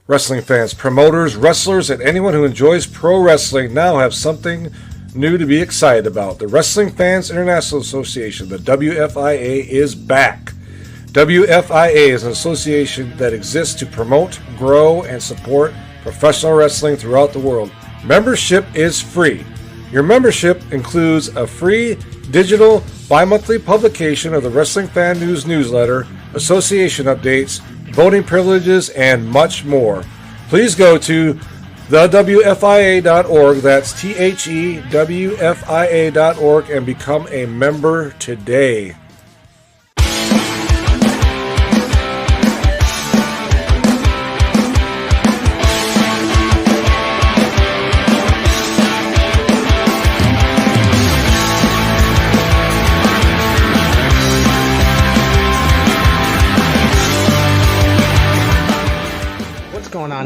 Wrestling fans, promoters, wrestlers, and anyone who enjoys pro wrestling now have something new to be excited about. The Wrestling Fans International Association, the WFIA, is back. WFIA is an association that exists to promote, grow, and support professional wrestling throughout the world. Membership is free. Your membership includes a free digital bi-monthly publication of the Wrestling Fan News newsletter, association updates, voting privileges, and much more. Please go to thewfia.org, that's THEWFIA.org, and become a member today.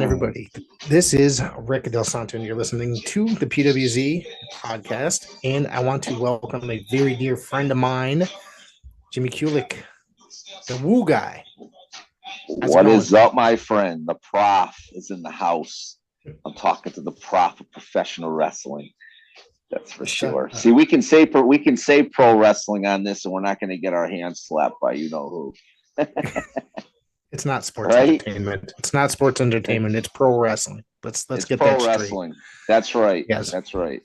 Everybody, this is Rick Del Santo, and you're listening to the PWZ podcast. And I want to welcome a very dear friend of mine, Jimmy Kulik, the Woo guy. What is up, my friend? The Prof is in the house. I'm talking to the Prof of professional wrestling. That's for sure. See, we can say pro wrestling on this, and we're not going to get our hands slapped by you know who. It's not sports entertainment. It's not sports entertainment. It's pro wrestling. Let's get that straight. Wrestling. That's right. Yes, that's right.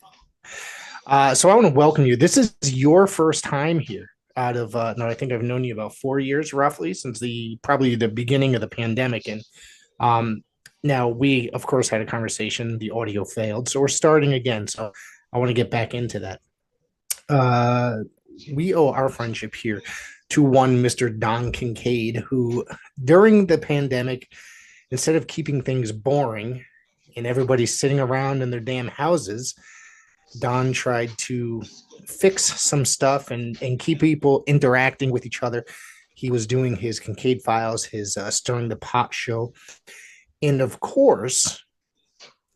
So I want to welcome you. This is your first time here. Out of no, I think I've known you about 4 years roughly since probably the beginning of the pandemic. And now we of course had a conversation. The audio failed, so we're starting again. So I want to get back into that. We owe our friendship here to one Mr. Don Kincaid, who during the pandemic, instead of keeping things boring and everybody sitting around in their damn houses, Don tried to fix some stuff and keep people interacting with each other. He was doing his Kincaid Files, his Stirring the Pot show. And of course,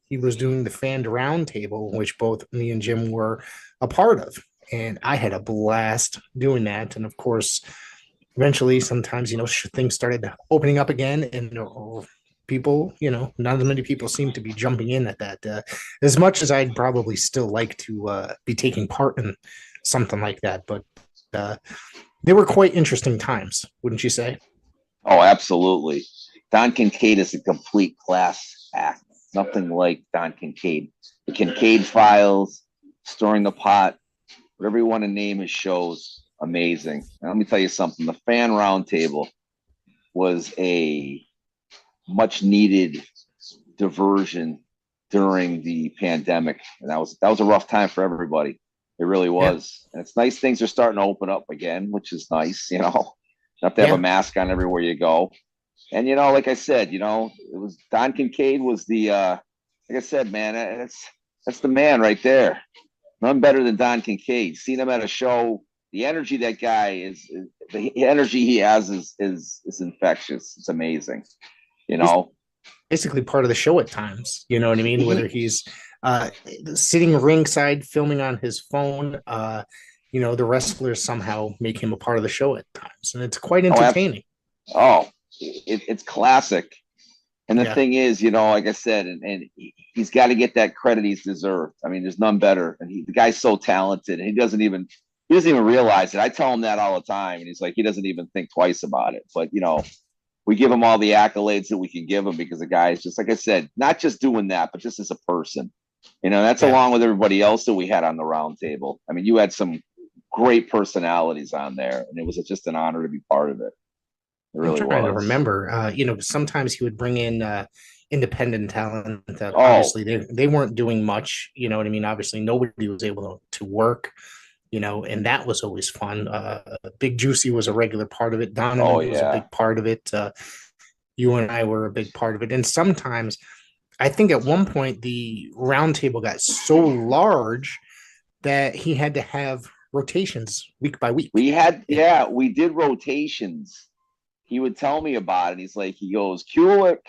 he was doing the Fan Roundtable, which both me and Jim were a part of. And I had a blast doing that. And of course, eventually, sometimes, things started opening up again, and people, not as many people seem to be jumping in at that. As much as I'd probably still like to be taking part in something like that. But they were quite interesting times, wouldn't you say? Oh, absolutely. Don Kincaid is a complete class act. Nothing like Don Kincaid. The Kincaid Files, Stirring the Pot, whatever you want to name his shows, amazing. Now, let me tell you something. The Fan Roundtable was a much needed diversion during the pandemic. And that was a rough time for everybody. It really was. Yeah. And it's nice things are starting to open up again, which is nice, not to have a mask on everywhere you go. And, like I said, it was Don Kincaid was the, like I said, man, that's the man right there. None better than Don Kincaid. Seen him at a show. The energy that guy is the energy he has is infectious. It's amazing. He's basically part of the show at times. You know what I mean? Whether he's sitting ringside filming on his phone, the wrestlers somehow make him a part of the show at times, and it's quite entertaining. It's classic. And the thing is, like I said, and he's got to get that credit he's deserved. I mean, there's none better. And the guy's so talented, and he doesn't even realize it. I tell him that all the time, and he's like, he doesn't even think twice about it. But we give him all the accolades that we can give him because the guy is just, like I said, not just doing that, but just as a person. That's along with everybody else that we had on the round table. I mean, you had some great personalities on there, and it was just an honor to be part of it. Really I'm trying to remember, sometimes he would bring in independent talent that obviously they weren't doing much, you know what I mean? Obviously nobody was able to work, and that was always fun. Big Juicy was a regular part of it. Donovan was a big part of it. You and I were a big part of it. And sometimes I think at one point the round table got so large that he had to have rotations week by week. We did rotations. He would tell me about it. He goes, Kulik,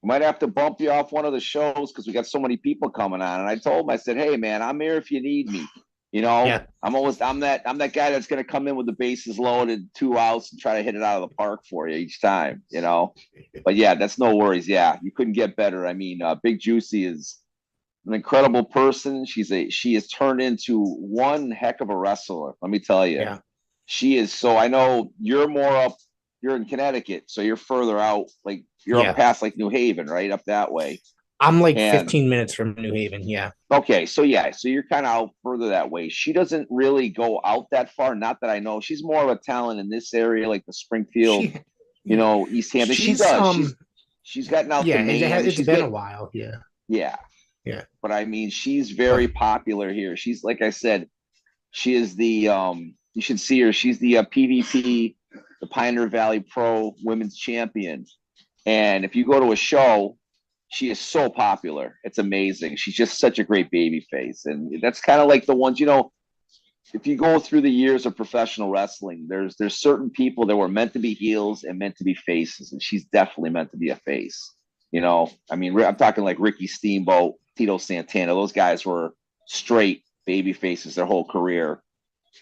might have to bump you off one of the shows because we got so many people coming on. And I told him, I said, hey, man, I'm here if you need me. You know, Yeah. I'm that guy that's going to come in with the bases loaded, 2 outs, and try to hit it out of the park for you each time. You know, but yeah, that's no worries. Yeah, you couldn't get better. I mean, Big Juicy is an incredible person. She has turned into one heck of a wrestler. Let me tell you, Yeah. she is. So I know you're more up. You're in Connecticut, so you're further out. Like you're up Yeah. past like New Haven, right up that way. I'm like And 15 minutes from New Haven. Yeah. okay, so yeah, so you're kind of out further that way. She doesn't really go out that far. Not that I know. She's more of a talent in this area, like the Springfield, She, East Hampton. She she's, does. She's gotten out to yeah, Maine. I mean, it's she's been a getting while. Yeah. yeah, Yeah. but I mean, she's But very popular here. She's like I said, she is the you should see her. She's the PVP, the Pioneer Valley Pro Women's Champion. And if you go to a show, she is so popular. It's amazing. She's just such a great baby face. And that's kind of like the ones, if you go through the years of professional wrestling, there's certain people that were meant to be heels and meant to be faces. And she's definitely meant to be a face. I mean, I'm talking like Ricky Steamboat, Tito Santana. Those guys were straight baby faces their whole career.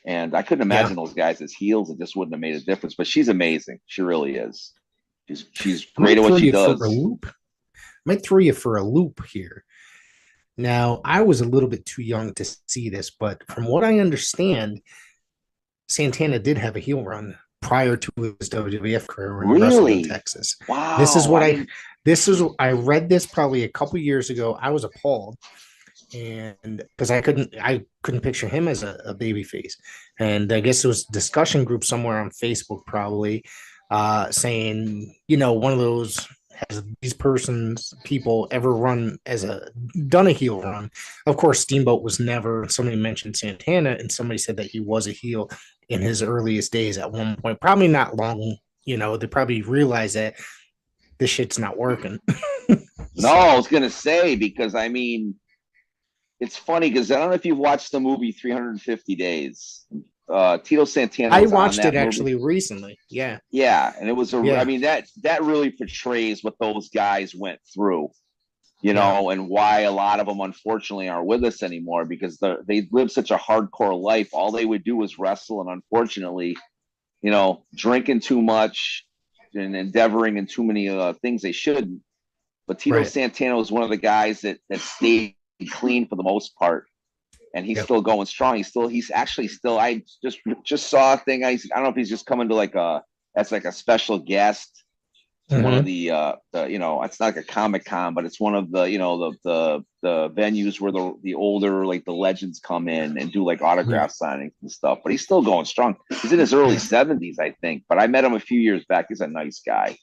And I couldn't yeah, imagine those guys as heels. It just wouldn't have made a difference. But she's amazing. She really is. She's I great might at throw what she you for a does. loop. I might throw you for a loop here. Now, I was a little bit too young to see this, but from what I understand, Santana did have a heel run prior to his WWF career when he wrestled in Really? Texas. This is Wow. what I read this probably a couple years ago. I was appalled, and because I couldn't picture him as a baby face. And I guess it was a discussion group somewhere on Facebook probably saying, one of those, has these people ever done a heel run? Of course, Steamboat was never. Somebody mentioned Santana, and somebody said that he was a heel in his earliest days at one point. Probably not long. They probably realized that this shit's not working. No, I was gonna say because I mean it's funny because I don't know if you've watched the movie 350 Days. Tito Santana I was on watched it that movie. actually recently. Yeah. Yeah, and it was I Yeah. mean that really portrays what those guys went through, Yeah. and why a lot of them unfortunately aren't with us anymore because they lived such a hardcore life. All they would do was wrestle, and unfortunately, drinking too much and endeavoring in too many things they shouldn't. But Tito Right. Santana was one of the guys that stayed clean for the most part, and he's Yep. still going strong. He's actually still. I just saw a thing. I don't know if he's just coming to as like a special guest to one of Mm-hmm. it's not like a Comic Con, but it's one of the the venues where the older like the legends come in and do like Yeah. autograph signings and stuff. But he's still going strong. He's in his early Yeah. 70s, I think. But I met him a few years back. He's a nice guy,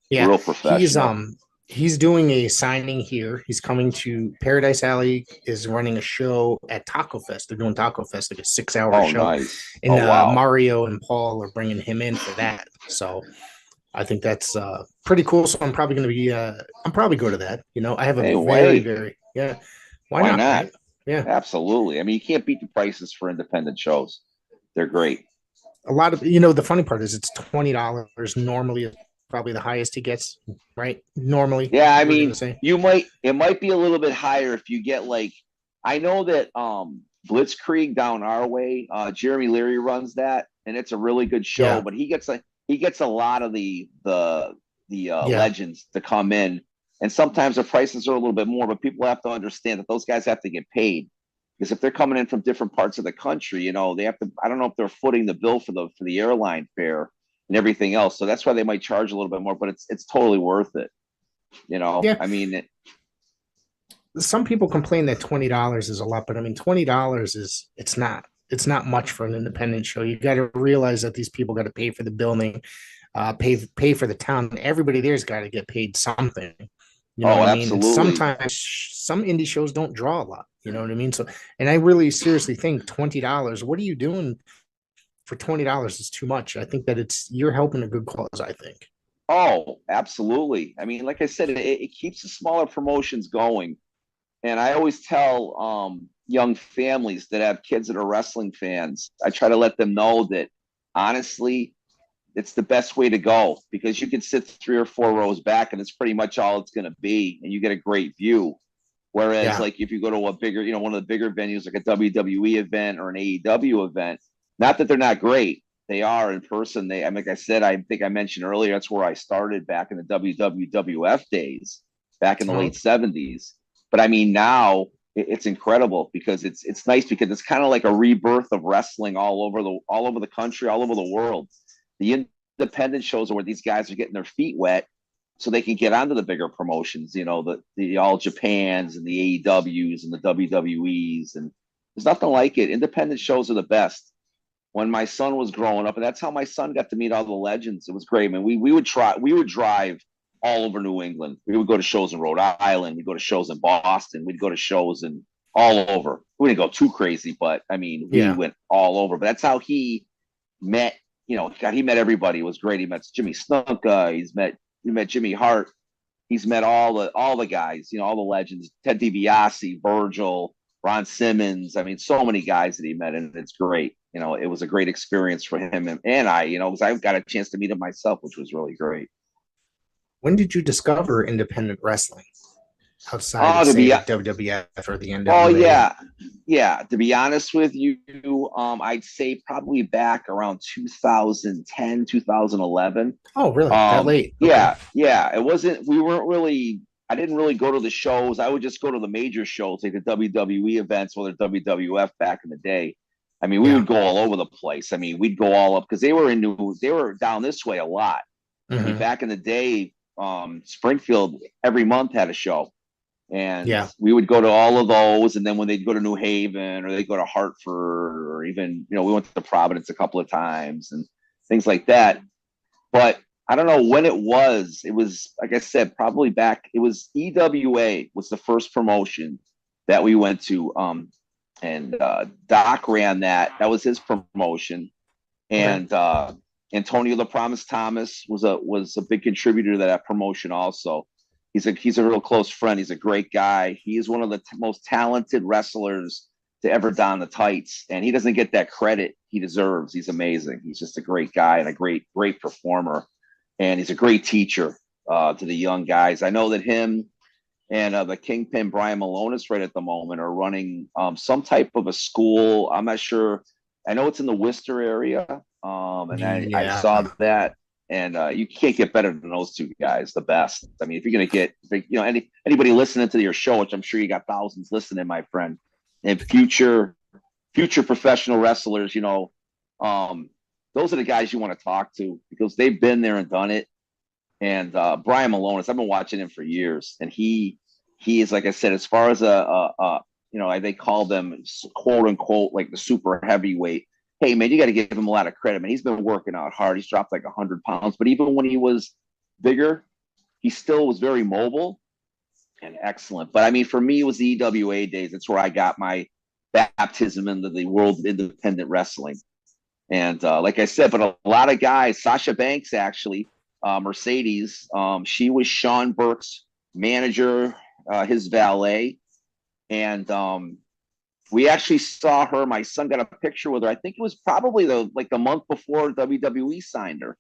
Yeah. real He's professional. he's doing a signing here. He's coming to Paradise Alley, is running a show at Taco Fest. They're doing Taco Fest, like a 6 hour Oh, show. nice. And Oh, wow. Mario and Paul are bringing him in for that. So I think that's pretty cool. So I'm probably going to be, I'm probably go to that. I have a Hey, very, wait. very, yeah. Why Why not? not? Right? Yeah. Absolutely. I mean, you can't beat the prices for independent shows. They're great. A lot of, the funny part is it's $20. Normally, it's probably the highest he gets, right? Normally, Yeah, I we're going to mean, say. it might be a little bit higher if you get like I know that Blitzkrieg down our way, Jeremy Leary runs that and it's a really good show, Yeah. but he gets a lot of the Yeah. legends to come in and sometimes the prices are a little bit more, but people have to understand that those guys have to get paid. Because if they're coming in from different parts of the country, they have to I don't know if they're footing the bill for the airline fare and everything else. So that's why they might charge a little bit more, but it's totally worth it. Yeah. I mean, Some people complain that $20 is a lot, but I mean, $20 it's not much for an independent show. You got to realize that these people got to pay for the building, pay for the town. Everybody there's got to get paid something. You know oh, what I mean? And absolutely. sometimes some indie shows don't draw a lot. You know what I mean? So, and I really seriously think $20. What are you doing for $20 is too much. I think that you're helping a good cause. I think. Oh, absolutely. I mean, like I said, it keeps the smaller promotions going. And I always tell young families that have kids that are wrestling fans, I try to let them know that honestly, it's the best way to go because you can sit 3 or 4 rows back and it's pretty much all it's going to be. And you get a great view. Whereas like if you go to a bigger, one of the bigger venues, like a WWE event or an AEW event, not that they're not great. They are in person. Like I said, I think I mentioned earlier, that's where I started back in the WWF days, back in the late 70s. But I mean, now it's incredible because it's nice because it's kind of like a rebirth of wrestling all over the country, all over the world. The independent shows are where these guys are getting their feet wet so they can get onto the bigger promotions, the All Japans and the AEWs and the WWEs. And there's nothing like it. Independent shows are the best. When my son was growing up, and that's how my son got to meet all the legends. It was great, man. We would drive all over New England. We would go to shows in Rhode Island. We'd go to shows in Boston. We'd go to shows in all over. We didn't go too crazy, but I mean, we went all over. But that's how he met, he met everybody. It was great. He met Jimmy Snuka. He met Jimmy Hart. He's met all the guys, all the legends, Ted DiBiase, Virgil, Ron Simmons. I mean, so many guys that he met, and it's great. It was a great experience for him and I, because I got a chance to meet him myself, which was really great. When did you discover independent wrestling outside of the WWF or the NWA? Oh, yeah. To be honest with you, I'd say probably back around 2010, 2011. Oh, really? That late? Okay. Yeah. I didn't really go to the shows. I would just go to the major shows, like the WWE events or the WWF back in the day. I mean, we would go all over the place. I mean, we'd go all up because they were down this way a lot. I mean, back in the day, Springfield every month had a show, and we would go to all of those. And then when they'd go to New Haven or they'd go to Hartford, or even we went to Providence a couple of times and things like that. But I don't know when it was. It was, like I said, probably back. It was EWA was the first promotion that we went to. And Doc ran that. That was his promotion, and Antonio the Promise Thomas was a big contributor to that promotion. Also, he's a real close friend. He's a great guy. He is one of the most talented wrestlers to ever don the tights, and he doesn't get that credit he deserves. He's amazing. He's just a great guy and a great performer, and he's a great teacher to the young guys. I know that him and the Kingpin Brian Malonis right at the moment are running some type of a school. I'm not sure. I know it's in the Worcester area, and I saw that. And you can't get better than those two guys. The best. I mean, if you're gonna get, anybody listening to your show, which I'm sure you got thousands listening, my friend, and future professional wrestlers, those are the guys you want to talk to because they've been there and done it. And Brian Malonis, I've been watching him for years, and he is, like I said, as far as they call them quote unquote like the super heavyweight. Hey man, you got to give him a lot of credit, man. He's been working out hard. He's dropped like 100 pounds, but even when he was bigger, he still was very mobile and excellent. But I mean, for me, it was the EWA days. That's where I got my baptism into the world of independent wrestling. And like I said, but a lot of guys, Sasha Banks actually. Mercedes, she was Sean Burke's manager, his valet, and we actually saw her. My son got a picture with her. I think it was probably the month before WWE signed her,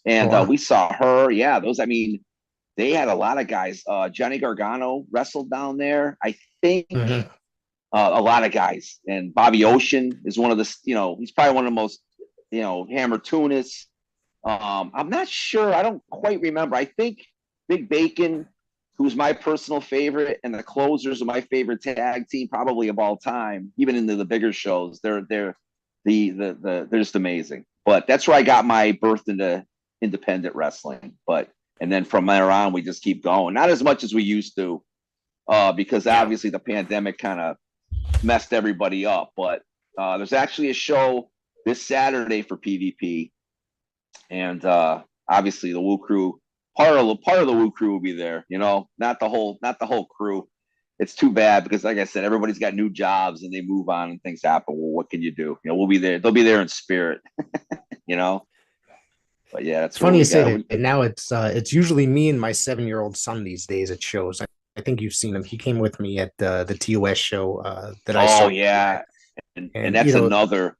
and we saw her. Yeah, they had a lot of guys. Johnny Gargano wrestled down there. I think a lot of guys, and Bobby Ocean is one of the. He's probably one of the most. Hammer Tunis. I'm not sure. I don't quite remember. I think Big Bacon, who's my personal favorite, and the Closers are my favorite tag team probably of all time, even into the bigger shows. They're just amazing. But that's where I got my birth into independent wrestling. And then from there on, we just keep going. Not as much as we used to, because obviously the pandemic kind of messed everybody up. But there's actually a show this Saturday for PvP. And obviously the Woo Cru, part of the Woo Cru will be there, not the whole crew. It's too bad because, like I said, everybody's got new jobs and they move on and things happen. Well, what can you do? We'll be there. They'll be there in spirit, But yeah, it's funny you say that. And now it's usually me and my 7-year-old son these days at shows. I think you've seen him. He came with me at the TOS show that I saw. Oh yeah, and that's another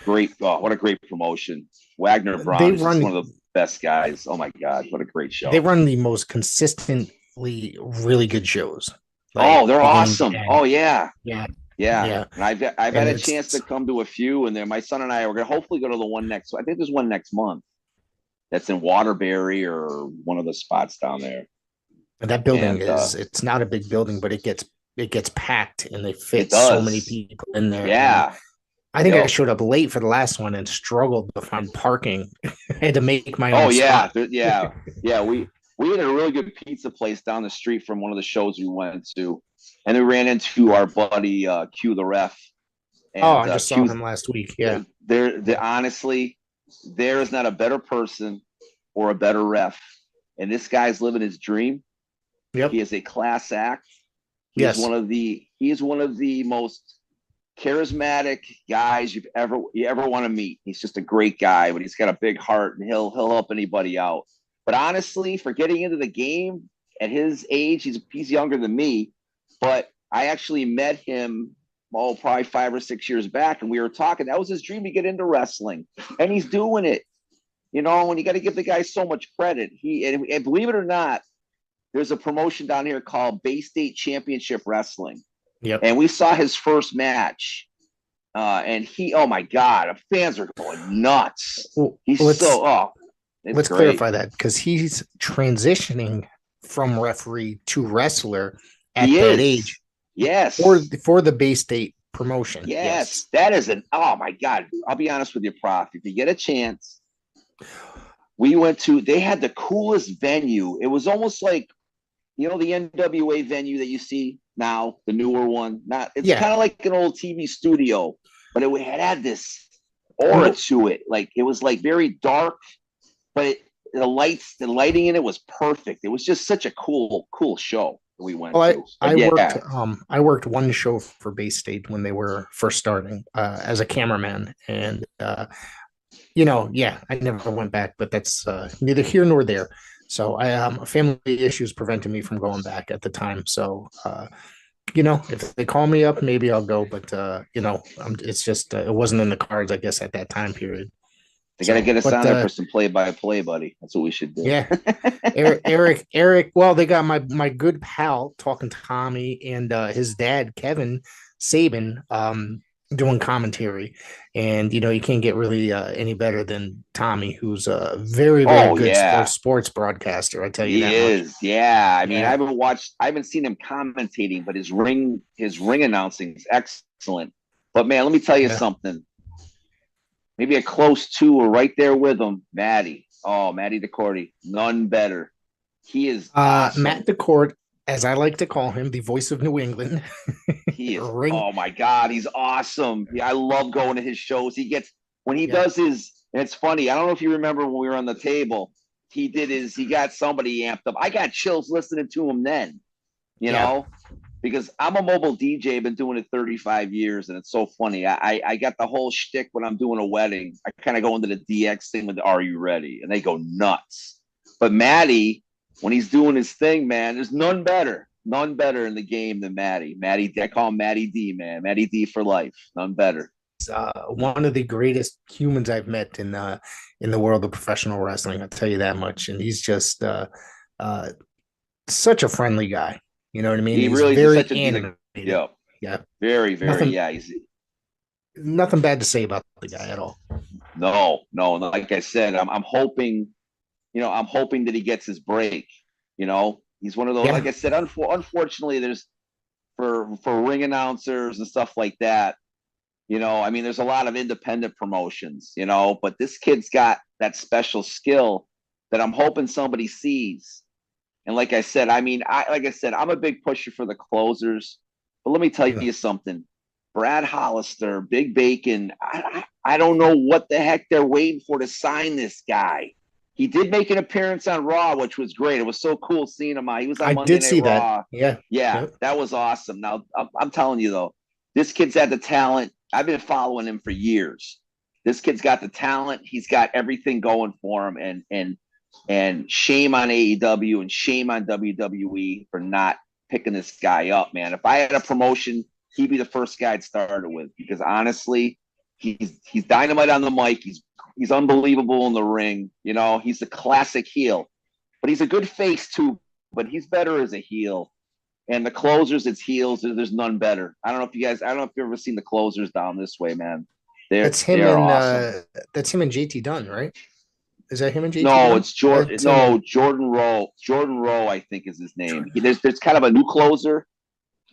great. Oh, what a great promotion! Wagner Braun is one of the best guys. Oh my God, what a great show! They run the most consistently really good shows. like Oh, they're beginning to awesome. end. Oh yeah. Yeah, Yeah. yeah, And I've and had a chance to come to a few, and there my son and I are gonna hopefully go to the one next. I think there's one next month that's in Waterbury or one of the spots down there. and that building And is it's not a big building, but it gets packed, and they it fit so many does. people in there. And Yeah. I think I Yep. showed up late for the last one and struggled to find parking. I had to make my Oh own yeah. spot. Yeah. Yeah. We had a really good pizza place down the street from one of the shows we went to. And we ran into our buddy Q the ref. Oh, And I just saw Q's him last week. Yeah, there honestly, there is not a better person or a better ref. And this guy's living his dream. yep, He is a class act. yes. He is one of the most charismatic guys you ever want to meet. He's just a great guy, but he's got a big heart and he'll help anybody out. But honestly, for getting into the game at his age, he's younger than me, but I actually met him probably 5 or 6 years back, and we were talking. That was his dream to get into wrestling, and he's doing it. And you got to give the guy so much credit. And believe it or not, there's a promotion down here called Bay State Championship Wrestling. Yep. And we saw his first match. And oh my God, fans are going nuts. Well, Let's clarify that, because he's transitioning from referee to wrestler at that age. Yes. For the Bay State promotion. Yes. That is oh my God. I'll be honest with you, Prof. If you get a chance, they had the coolest venue. It was almost like, the NWA venue that you see now, the newer one. It's kind of like an old TV studio, but it had this aura to it. Like it was like very dark, but the lighting in it was perfect. It was just such a cool show that we went to. I worked one show for Bay State when they were first starting as a cameraman, and I never went back, but that's neither here nor there. So family issues prevented me from going back at the time. So, if they call me up, maybe I'll go. But, it's just it wasn't in the cards, I guess, at that time period. They got to get us on there for some play-by-play, buddy. That's what we should do. Yeah. Eric. Well, they got my good pal Talking Tommy and his dad, Kevin Sabin, doing commentary. And, you can't get really any better than Tommy, who's a very, very good sports broadcaster. I tell you that. He is. Much. Yeah. I mean, I haven't seen him commentating, but his ring announcing is excellent. But man, let me tell you something. Maybe a close two or right there with him, Matty. Oh, Matty DeCourty. None better. He is awesome. Matt DeCourt, as I like to call him, the voice of New England. He is. Oh my God, he's awesome. Yeah, I love going to his shows. He does his. And it's funny. I don't know if you remember when we were on the table. He got somebody amped up. I got chills listening to him then. You know, because I'm a mobile DJ. I've been doing it 35 years, and it's so funny. I got the whole shtick when I'm doing a wedding. I kind of go into the DX thing with "Are you ready?" and they go nuts. But Matty, when he's doing his thing, man, there's none better in the game than Matty. I call him Matty D, man. Matty D for life. None better. One of the greatest humans I've met in the world of professional wrestling. I'll tell you that much. And he's just such a friendly guy. You know what I mean? He's really very animated. Yeah. Very, very. Nothing bad to say about the guy at all. No. Like I said, I'm hoping. I'm hoping that he gets his break. He's one of those. Like I said, unfortunately, there's for ring announcers and stuff like that. There's a lot of independent promotions. But this kid's got that special skill that I'm hoping somebody sees. And like I said, I'm a big pusher for the closers. But let me tell you something. Brad Hollister, Big Bacon, I don't know what the heck they're waiting for to sign this guy. He did make an appearance on Raw, which was great. It was so cool seeing him. He was on Monday Night Raw. That. Yeah, that was awesome. Now, I'm telling you, though, this kid's had the talent. I've been following him for years. This kid's got the talent. He's got everything going for him. And shame on AEW and shame on WWE for not picking this guy up, man. If I had a promotion, he'd be the first guy I'd start it with, because honestly, he's dynamite on the mic. He's unbelievable in the ring. He's a classic heel, but he's a good face too. But he's better as a heel. And the closers, it's heels. There's none better. I don't know if you've ever seen the closers down this way, man. That's him They're and awesome. that's him and JT Dunn, right? Is that him and JT No, Dunn? it's Jordan. That's him No, and Jordan Rowe. Jordan Rowe, I think, is his name. There's kind of a new closer,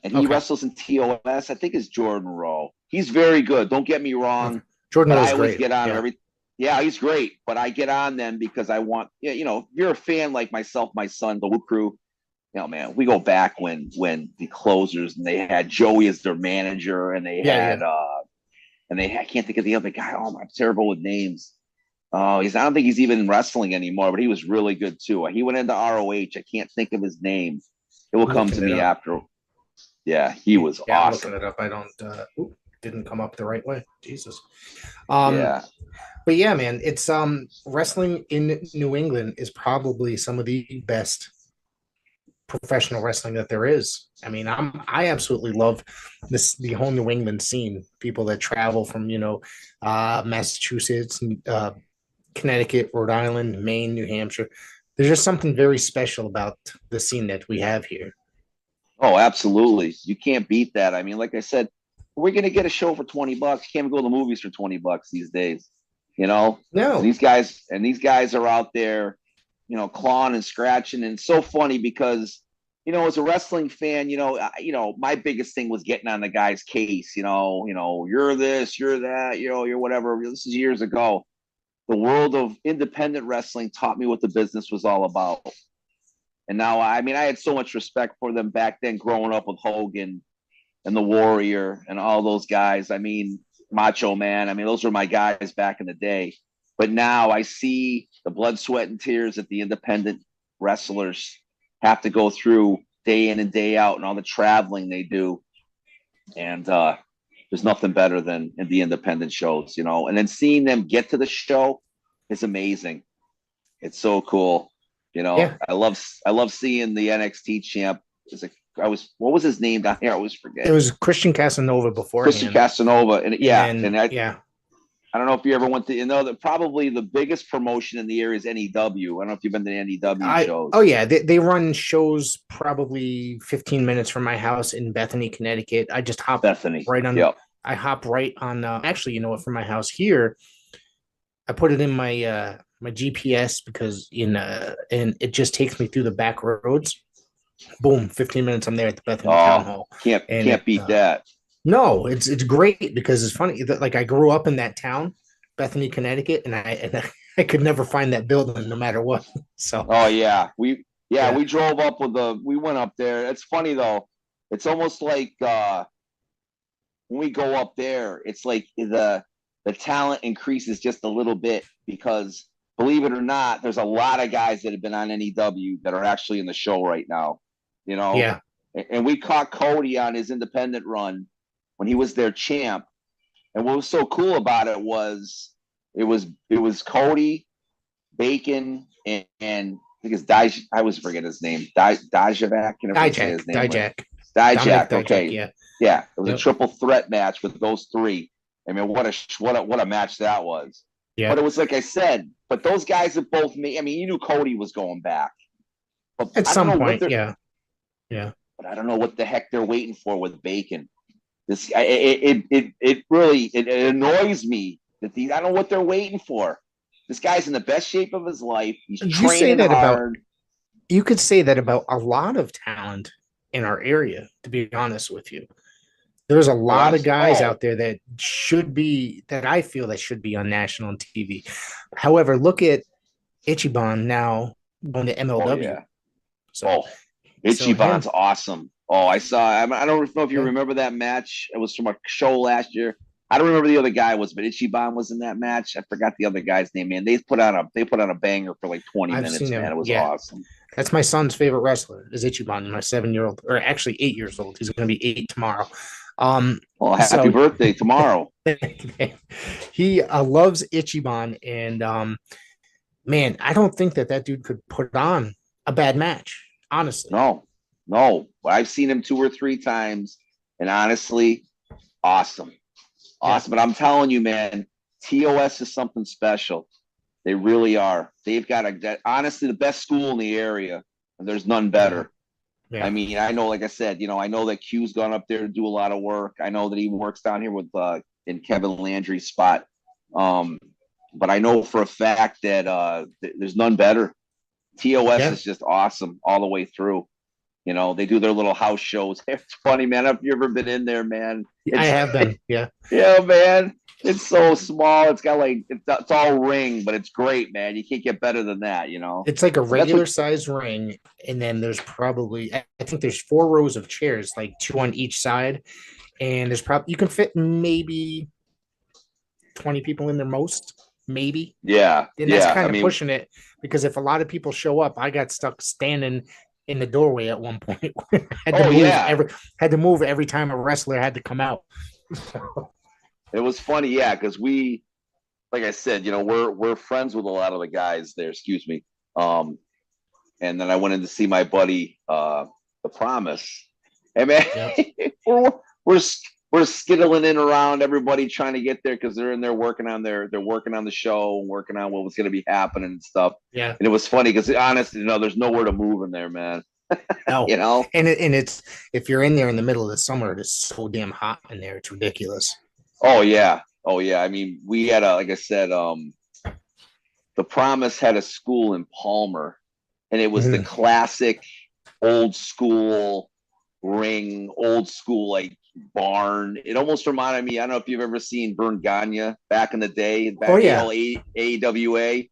and he okay. wrestles in TOS. I think it's Jordan Rowe. He's very good. Don't get me Okay. wrong, Jordan but Rowe's I always great. get on Yeah. every. Yeah, he's great, but I get on them because I want. Yeah, if you're a fan like myself, my son, the Woo Cru. Man, we go back when the closers and they had Joey as their manager, and they had I can't think of the other guy. Oh, I'm terrible with names. Oh, I don't think he's even wrestling anymore, but he was really good too. He went into ROH. I can't think of his name. It will come to me after. Yeah, he was awesome. I'm looking it up. I don't. Didn't come up the right way. Jesus. Yeah. But yeah, man, it's wrestling in New England is probably some of the best professional wrestling that there is. I mean, I absolutely love the whole New England scene. People that travel from Massachusetts, Connecticut, Rhode Island, Maine, New Hampshire. There's just something very special about the scene that we have here. Oh, absolutely. You can't beat that. I mean, like I said, we're going to get a show for $20. Can't even go to the movies for $20 these days. No. And these guys are out there, clawing and scratching. And it's so funny because, as a wrestling fan, my biggest thing was getting on the guy's case, you're this, you're that, you're whatever. This is years ago. The world of independent wrestling taught me what the business was all about. And now, I had so much respect for them back then, growing up with Hogan and the Warrior and all those guys. Macho Man. Those were my guys back in the day. But now I see the blood, sweat, and tears that the independent wrestlers have to go through day in and day out, and all the traveling they do. And there's nothing better than the independent shows, and then seeing them get to the show is amazing. It's so cool. Yeah. I love seeing the NXT champ. What was his name down here? I always forget. It was Christian Casanova before. Christian Casanova. Yeah. I don't know if you ever went to, that probably the biggest promotion in the area is NEW. I don't know if you've been to NEW shows. Oh yeah, they run shows probably 15 minutes from my house in Bethany, Connecticut. I just hop right on. Yep. I hop right on. Actually, from my house here, I put it in my my GPS because and it just takes me through the back roads. Boom, 15 minutes. I'm there at the Bethany Town Hall. Can't beat that. No, it's great because it's funny that like I grew up in that town, Bethany, Connecticut, and I could never find that building no matter what. So we drove up we went up there. It's funny though. It's almost like when we go up there, it's like the talent increases just a little bit because believe it or not, there's a lot of guys that have been on NEW that are actually in the show right now. Yeah. And we caught Cody on his independent run when he was their champ. And what was so cool about it was Cody, Bacon, and I think it's I always forget his name. Dijak. Dijak. Okay. Yeah. It was a triple threat match with those three. What a match that was. Yeah. But it was like I said, but those guys have both made. You knew Cody was going back. But at some point, yeah. But I don't know what the heck they're waiting for with Bacon. It really annoys me that I don't know what they're waiting for. This guy's in the best shape of his life. He's training hard. You could say that about a lot of talent in our area, to be honest with you. There's a lot of guys out there that I feel that should be on national TV. However, look at Ichiban now going to MLW. Oh, yeah. Ichiban's awesome. Oh, I don't know if you remember that match. It was from a show last year. I don't remember the other guy but Ichiban was in that match. I forgot the other guy's name, man. They put on a banger for like 20 minutes, man. It was awesome. That's my son's favorite wrestler is Ichiban, my 7-year-old, or actually 8 years old. He's going to be 8 tomorrow. Happy birthday tomorrow. He loves Ichiban, and man, I don't think that dude could put on a bad match, honestly. No, I've seen him 2 or 3 times, and honestly, awesome. But I'm telling you, man, TOS is something special. They really are. They've got honestly the best school in the area, and there's none better. Yeah. I mean, I know, like I said, I know that Q's gone up there to do a lot of work. I know that he works down here with in Kevin Landry's spot. But I know for a fact that there's none better. TOS is just awesome all the way through. They do their little house shows. It's funny, man. Have you ever been in there, man? I have been. Yeah. Yeah, man. It's so small. It's got it's all ring, but it's great, man. You can't get better than that, It's like a regular size ring, and then there's probably, I think there's 4 rows of chairs, like 2 on each side, and there's probably, you can fit maybe 20 people in there most, maybe. Yeah. And that's kind of pushing it, because if a lot of people show up, I got stuck standing in the doorway at one point. Had to move every time a wrestler had to come out. It was funny, yeah, because we, like I said, we're friends with a lot of the guys there. Excuse me. And then I went in to see my buddy, The Promise. And man, we're skittling in around everybody trying to get there because they're in there working on they're working on the show and working on what was going to be happening and stuff. Yeah. And it was funny because honestly, there's nowhere to move in there, man. No. And it's, if you're in there in the middle of the summer, it's so damn hot in there. It's ridiculous. Oh yeah. I mean, we had like I said, The Promise had a school in Palmer, and it was the classic old school ring, old school like barn. It almost reminded me, I don't know if you've ever seen Vern Gagne back in the day, back in AWA.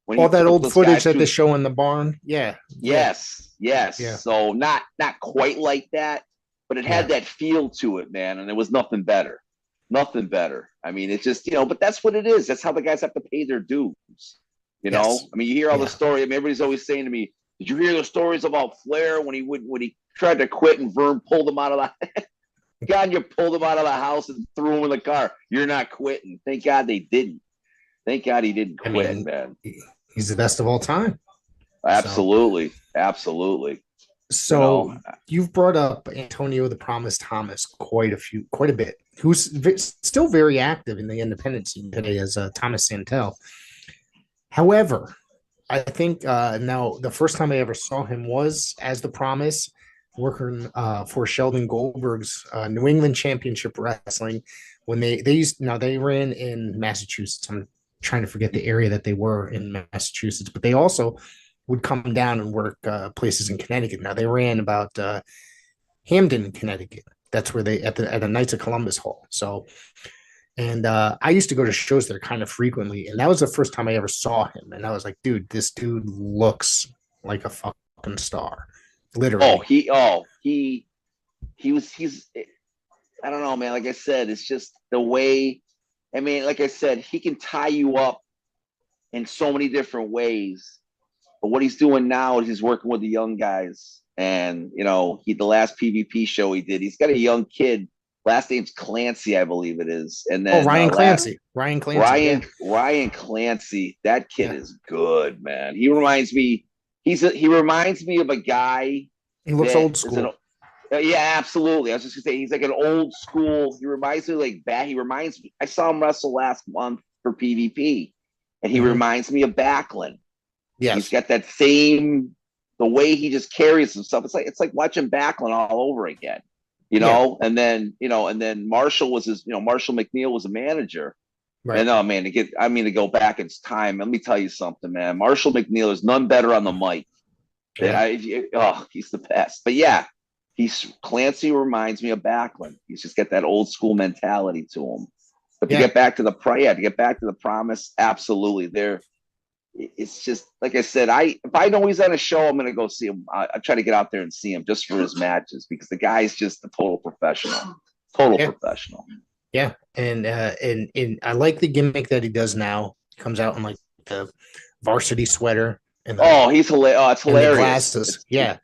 All that old footage that they show in the barn. Yeah. Yes. Yeah. So not quite like that, but it had that feel to it, man. And it was nothing better. I mean, it's just, but that's what it is. That's how the guys have to pay their dues. I mean, you hear all the story. I mean, everybody's always saying to me, did you hear the stories about Flair when he tried to quit and Vern pulled him out of the Gagne pulled him out of the house and threw him in the car. You're not quitting. Thank God they didn't. Thank God he didn't quit, man. He's the best of all time. Absolutely. So you've brought up Antonio the Promise Thomas quite a bit, who's still very active in the independent scene today as Thomas Santel. However, I think now the first time I ever saw him was as the Promise, working for Sheldon Goldberg's New England Championship Wrestling when they ran in Massachusetts. I'm trying to forget the area that they were in Massachusetts, but they also would come down and work places in Connecticut. Now they ran about Hamden, Connecticut. That's where they at the Knights of Columbus Hall. So, and I used to go to shows there kind of frequently, and that was the first time I ever saw him. And I was like, dude, this dude looks like a fucking star, literally. He's I don't know, man. Like I said, it's just the way. I mean, like I said, he can tie you up in so many different ways. But what he's doing now is he's working with the young guys. And, the last PvP show he did, he's got a young kid. Last name's Clancy, I believe it is. And then Ryan Clancy. Ryan Clancy. That kid is good, man. He reminds me of a guy. He looks old school. Yeah, absolutely. I was just gonna say he's like an old school. He reminds me like that. I saw him wrestle last month for PvP, and he reminds me of Backlund. Yes. He's got that the way he just carries himself. It's like watching Backlund all over again, And then Marshall was Marshall McNeil was a manager. Right. And man, to go back in time, let me tell you something, man. Marshall McNeil is none better on the mic. Yeah. He's the best. But yeah, Clancy reminds me of Backlund. He's just got that old school mentality to him. But to get back to the Promise, absolutely. It's just like I said. If I know he's on a show, I'm gonna go see him. I try to get out there and see him just for his matches because the guy's just a total professional. Professional. Yeah, and I like the gimmick that he does now. He comes out in like the varsity sweater. And he's hilarious. Oh, it's hilarious. Glasses. Yeah.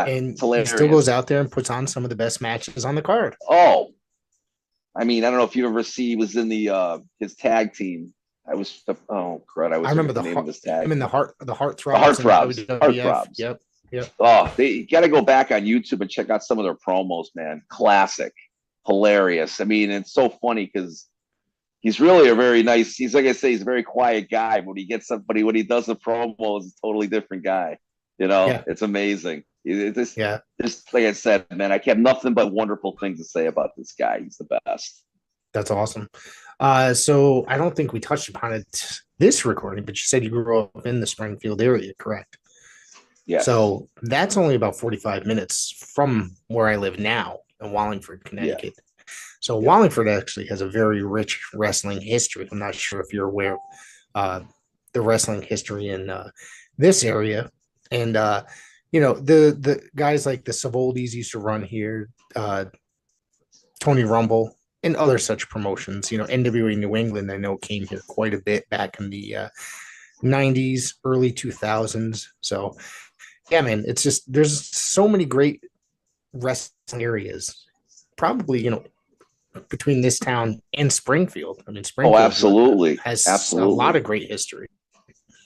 And he still goes out there and puts on some of the best matches on the card. Oh, I mean, I don't know if you ever see he was in the his tag team. I remember the name of his tag. I'm in the heart throbs. The heart throbs. Yep. Oh, they got to go back on YouTube and check out some of their promos, man. Classic, hilarious. I mean, it's so funny because he's really a very nice. He's like I say, he's a very quiet guy. But when he does the promo, he's a totally different guy. It's amazing. Yeah, Just like I said, man, I have nothing but wonderful things to say about this guy. He's the best. that's awesome. So I don't think we touched upon it this recording, but you said you grew up in the Springfield area, correct? Yes. So that's only about 45 minutes from where I live now in Wallingford, Yeah. Connecticut. So Yeah. Wallingford actually has a very rich wrestling history. I'm not sure if you're aware of the wrestling history in this area. And the guys like the Savoldis used to run here, Tony Rumble, and other such promotions. NWA New England, I know, came here quite a bit back in the 90s, early 2000s. So, yeah, man, it's just there's so many great wrestling areas. Probably, between this town and Springfield. I mean, Oh, Springfield absolutely. has a lot Absolutely. of great history.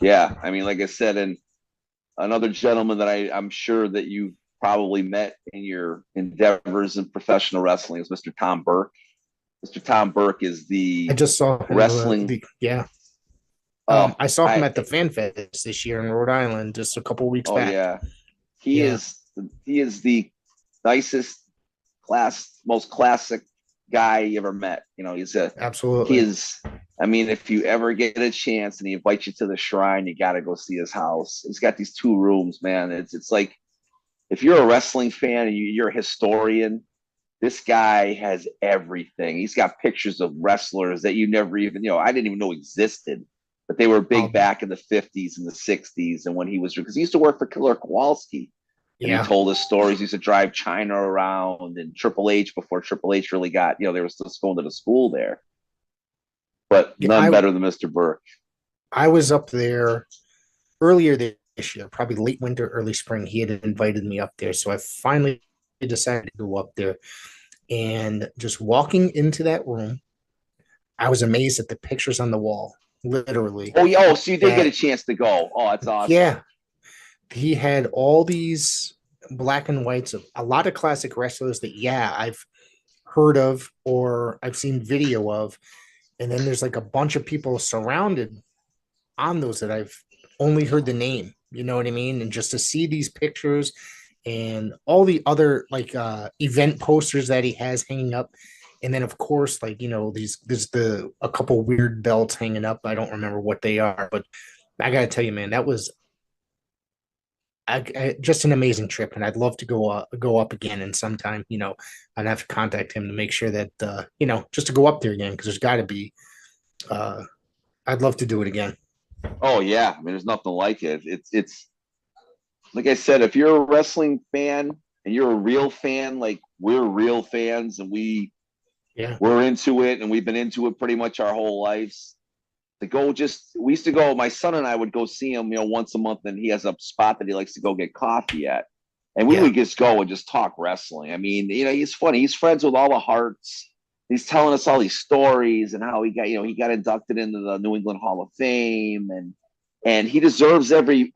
Yeah. I mean, like I said, and another gentleman that I'm sure that you probably met in your endeavors in professional wrestling is Mr. Tom Burke. Mr. Tom Burke is I the just saw him. wrestling. I Oh, saw him at the Fan Fest this year in Rhode Island just a couple weeks oh back. yeah. He Yeah, is he is the nicest, most classic guy you ever met. He absolutely. is. I mean, if you ever get a chance and he invites you to the shrine, you got to go see his house. He's got these 2 rooms, man. It's like if you're a wrestling fan and you're a historian, this guy has everything. He's got pictures of wrestlers that you never even, I didn't even know existed, but they were big Um, back in the 50s and the 60s. And when he was, because he used to work for Killer Kowalski, and he yeah, told us stories. He used to drive China around, and Triple H, before Triple H really got, they were still going to the school there, but yeah. none I better than Mr. Burke. I was up there earlier this year, probably late winter, early spring. He had invited me up there, so I finally decided to go up there. And just walking into that room, I was amazed at the pictures on the wall, literally. Oh, yeah. Oh, so you did get a That, chance to go. Oh, that's awesome. yeah, he had all these black and whites of a lot of classic wrestlers that, yeah, I've heard of or I've seen video of. And then there's like a bunch of people surrounded on those that I've only heard the name. You know what I mean? And just to see these pictures and all the other like event posters that he has hanging up. And then of course, like, there's a couple weird belts hanging up. I don't remember what they are, but I gotta tell you, man, that was just an amazing trip, and I'd love to go up again. And sometime, I'd have to contact him to make sure that just to go up there again because there's got to be. Uh, I'd love to do it again. Oh yeah. I mean, there's nothing like it. It's like I said, if you're a wrestling fan and you're a real fan, like we're real fans, and Yeah, we're into it, and we've been into it pretty much our whole lives. We used to go. My son and I would go see him, once a month, and he has a spot that he likes to go get coffee at, and we yeah, would just go and just talk wrestling. I mean, he's funny. He's friends with all the Hearts. He's telling us all these stories and how he got inducted into the New England Hall of Fame, and he deserves every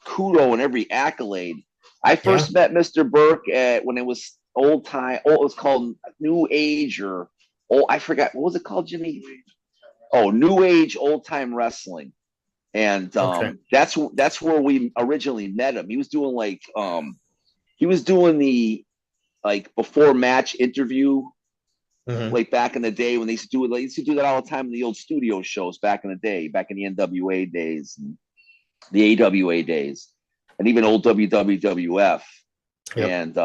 kudo and every accolade. I yeah. first met Mr. Burke when it was old time. Oh, it was called New Age or I forgot what was it called, Jimmy? Oh, New Age Old Time Wrestling, and Okay. that's where we originally met him. He was doing the like before match interview, Hmm. like back in the day when they used to do that all the time in the old studio shows back in the day, back in the NWA days and the AWA days, and even old WWF. Yep. And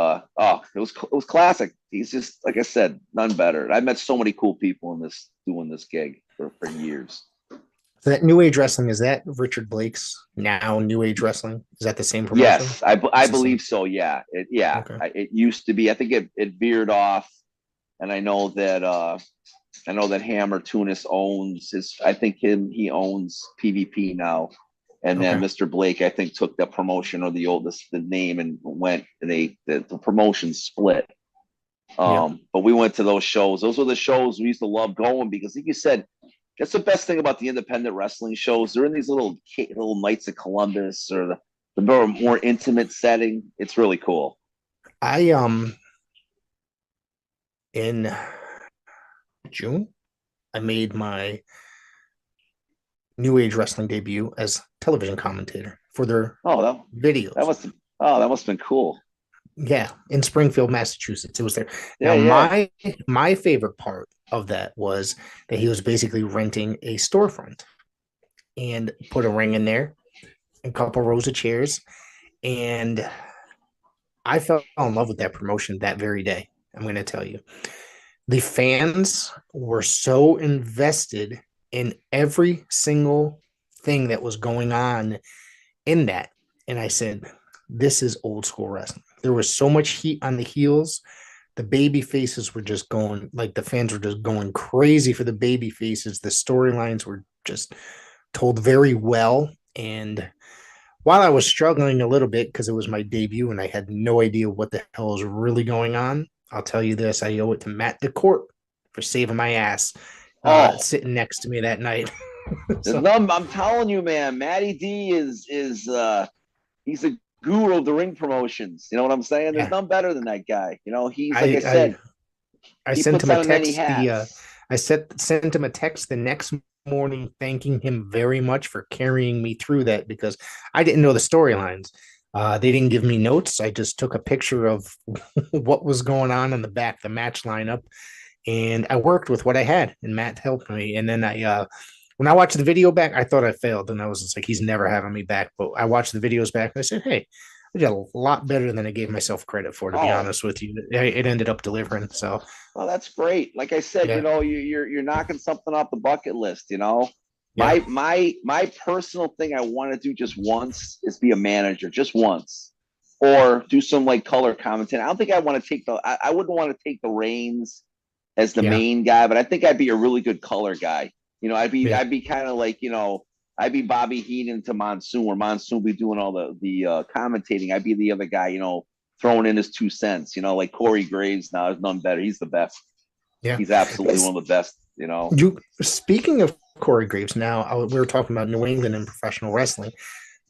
it was classic. He's just, like I said, none better. I met so many cool people doing this gig for years. So that New Age Wrestling, is that Richard Blake's now New Age Wrestling? Is that the same promotion? Yes, I It's the same. believe so. Yeah, Okay. it used to be. I think it veered off, and I know that Hammer Tunis owns his. I think he owns PvP now, and then Okay. Mr. Blake I think took the promotion or the name and went. And the promotion split. Yep. But we went to those shows. Those were the shows we used to love going because, like you said, that's the best thing about the independent wrestling shows. They're in these little Knights of Columbus or the more intimate setting. It's really cool. I in June, I made my New Age Wrestling debut as television commentator for their Oh, that videos. must have Oh, that must have been cool. Yeah, in Springfield, Massachusetts. It was there. Yeah, Now, yeah. my favorite part of that was that he was basically renting a storefront and put a ring in there, a couple rows of chairs, and I fell in love with that promotion that very day. I'm going to tell you. The fans were so invested in every single thing that was going on in that. And I said, this is old school wrestling. There was so much heat on the heels. The baby faces were just going, like the fans were just going crazy for the baby faces. The storylines were just told very well. And while I was struggling a little bit because it was my debut and I had no idea what the hell was really going on, I'll tell you this: I owe it to Matt DeCourt for saving my ass, Oh, sitting next to me that night. there's So none. I'm telling you, man. Matty D is he's a guru of the ring promotions. You know what I'm saying? There's yeah, none better than that guy. You know, he's like I I said, I he sent puts him a on many text. hats. I sent him a text the next morning thanking him very much for carrying me through that because I didn't know the storylines. They didn't give me notes. I just took a picture of what was going on in the back, the match lineup, and I worked with what I had. And Matt helped me. And then when I watched the video back, I thought I failed, and I was just like, he's never having me back. But I watched the videos back, and I said, hey, I did a lot better than I gave myself credit for, to be Oh, honest with you. It ended up delivering. So well, that's great. Like I said, you yeah, know, you're knocking something off the bucket list. You know, yeah, my personal thing I want to do just once is be a manager, just once, or do some like color commenting. I don't think I want to take I wouldn't want to take the reins as the yeah, main guy, but I think I'd be a really good color guy. You know, yeah. I'd be kind of like, you know, I'd be Bobby Heenan to Monsoon, where Monsoon would be doing all the commentating. I'd be the other guy, you know, throwing in his 2 cents. You know, like Corey Graves. Now there's none better. He's the best. Yeah. He's absolutely one of the best. You know. You speaking of Corey Graves, now we were talking about New England and professional wrestling.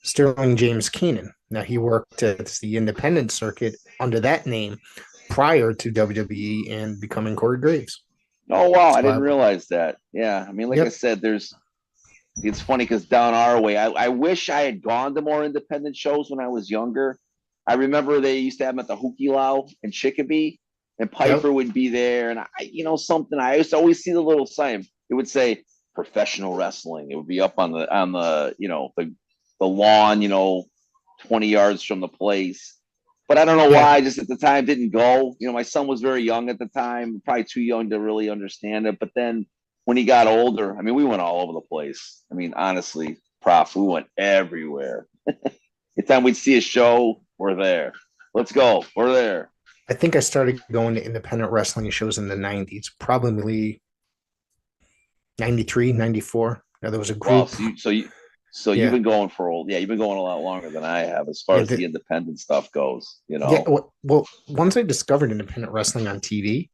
Sterling James Keenan. Now he worked at the independent circuit under that name prior to WWE and becoming Corey Graves. Oh wow, I So didn't realize that. Yeah, I mean, like I yep, said, there's. It's funny because down our way, I wish I had gone to more independent shows when I was younger. I remember they used to have them at the Hukilau in Chicopee, and yep, Piper would be there. And you know, something I used to always see the little sign. It would say professional wrestling. It would be up on the you know the lawn, you know, 20 yards from the place. But I don't know yeah, why. Just at the time, didn't go. You know, my son was very young at the time, probably too young to really understand it. But then when he got older, I mean, we went all over the place. I mean, honestly, prof, we went everywhere. Anytime we'd see a show, we're there. Let's go. We're there. I think I started going to independent wrestling shows in the 90s, probably 93, 94. Now there was a Well, group. so you've Yeah. been going for yeah, you've been going a lot longer than I have as far Yeah. as the independent stuff goes. You Yeah. know. Well, once I discovered independent wrestling on TV,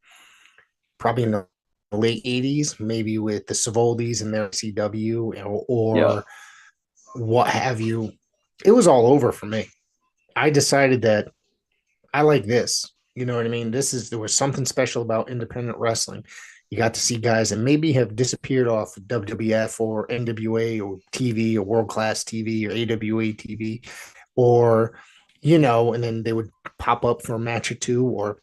probably in the late 80s, maybe with the Savoldis and their CW Yeah. or what have you, it was all over for me. I decided that I like this. You know what I mean? There was something special about independent wrestling. You got to see guys that maybe have disappeared off WWF or NWA or TV or World Class TV or AWA TV, or, and then they would pop up for a match or two, or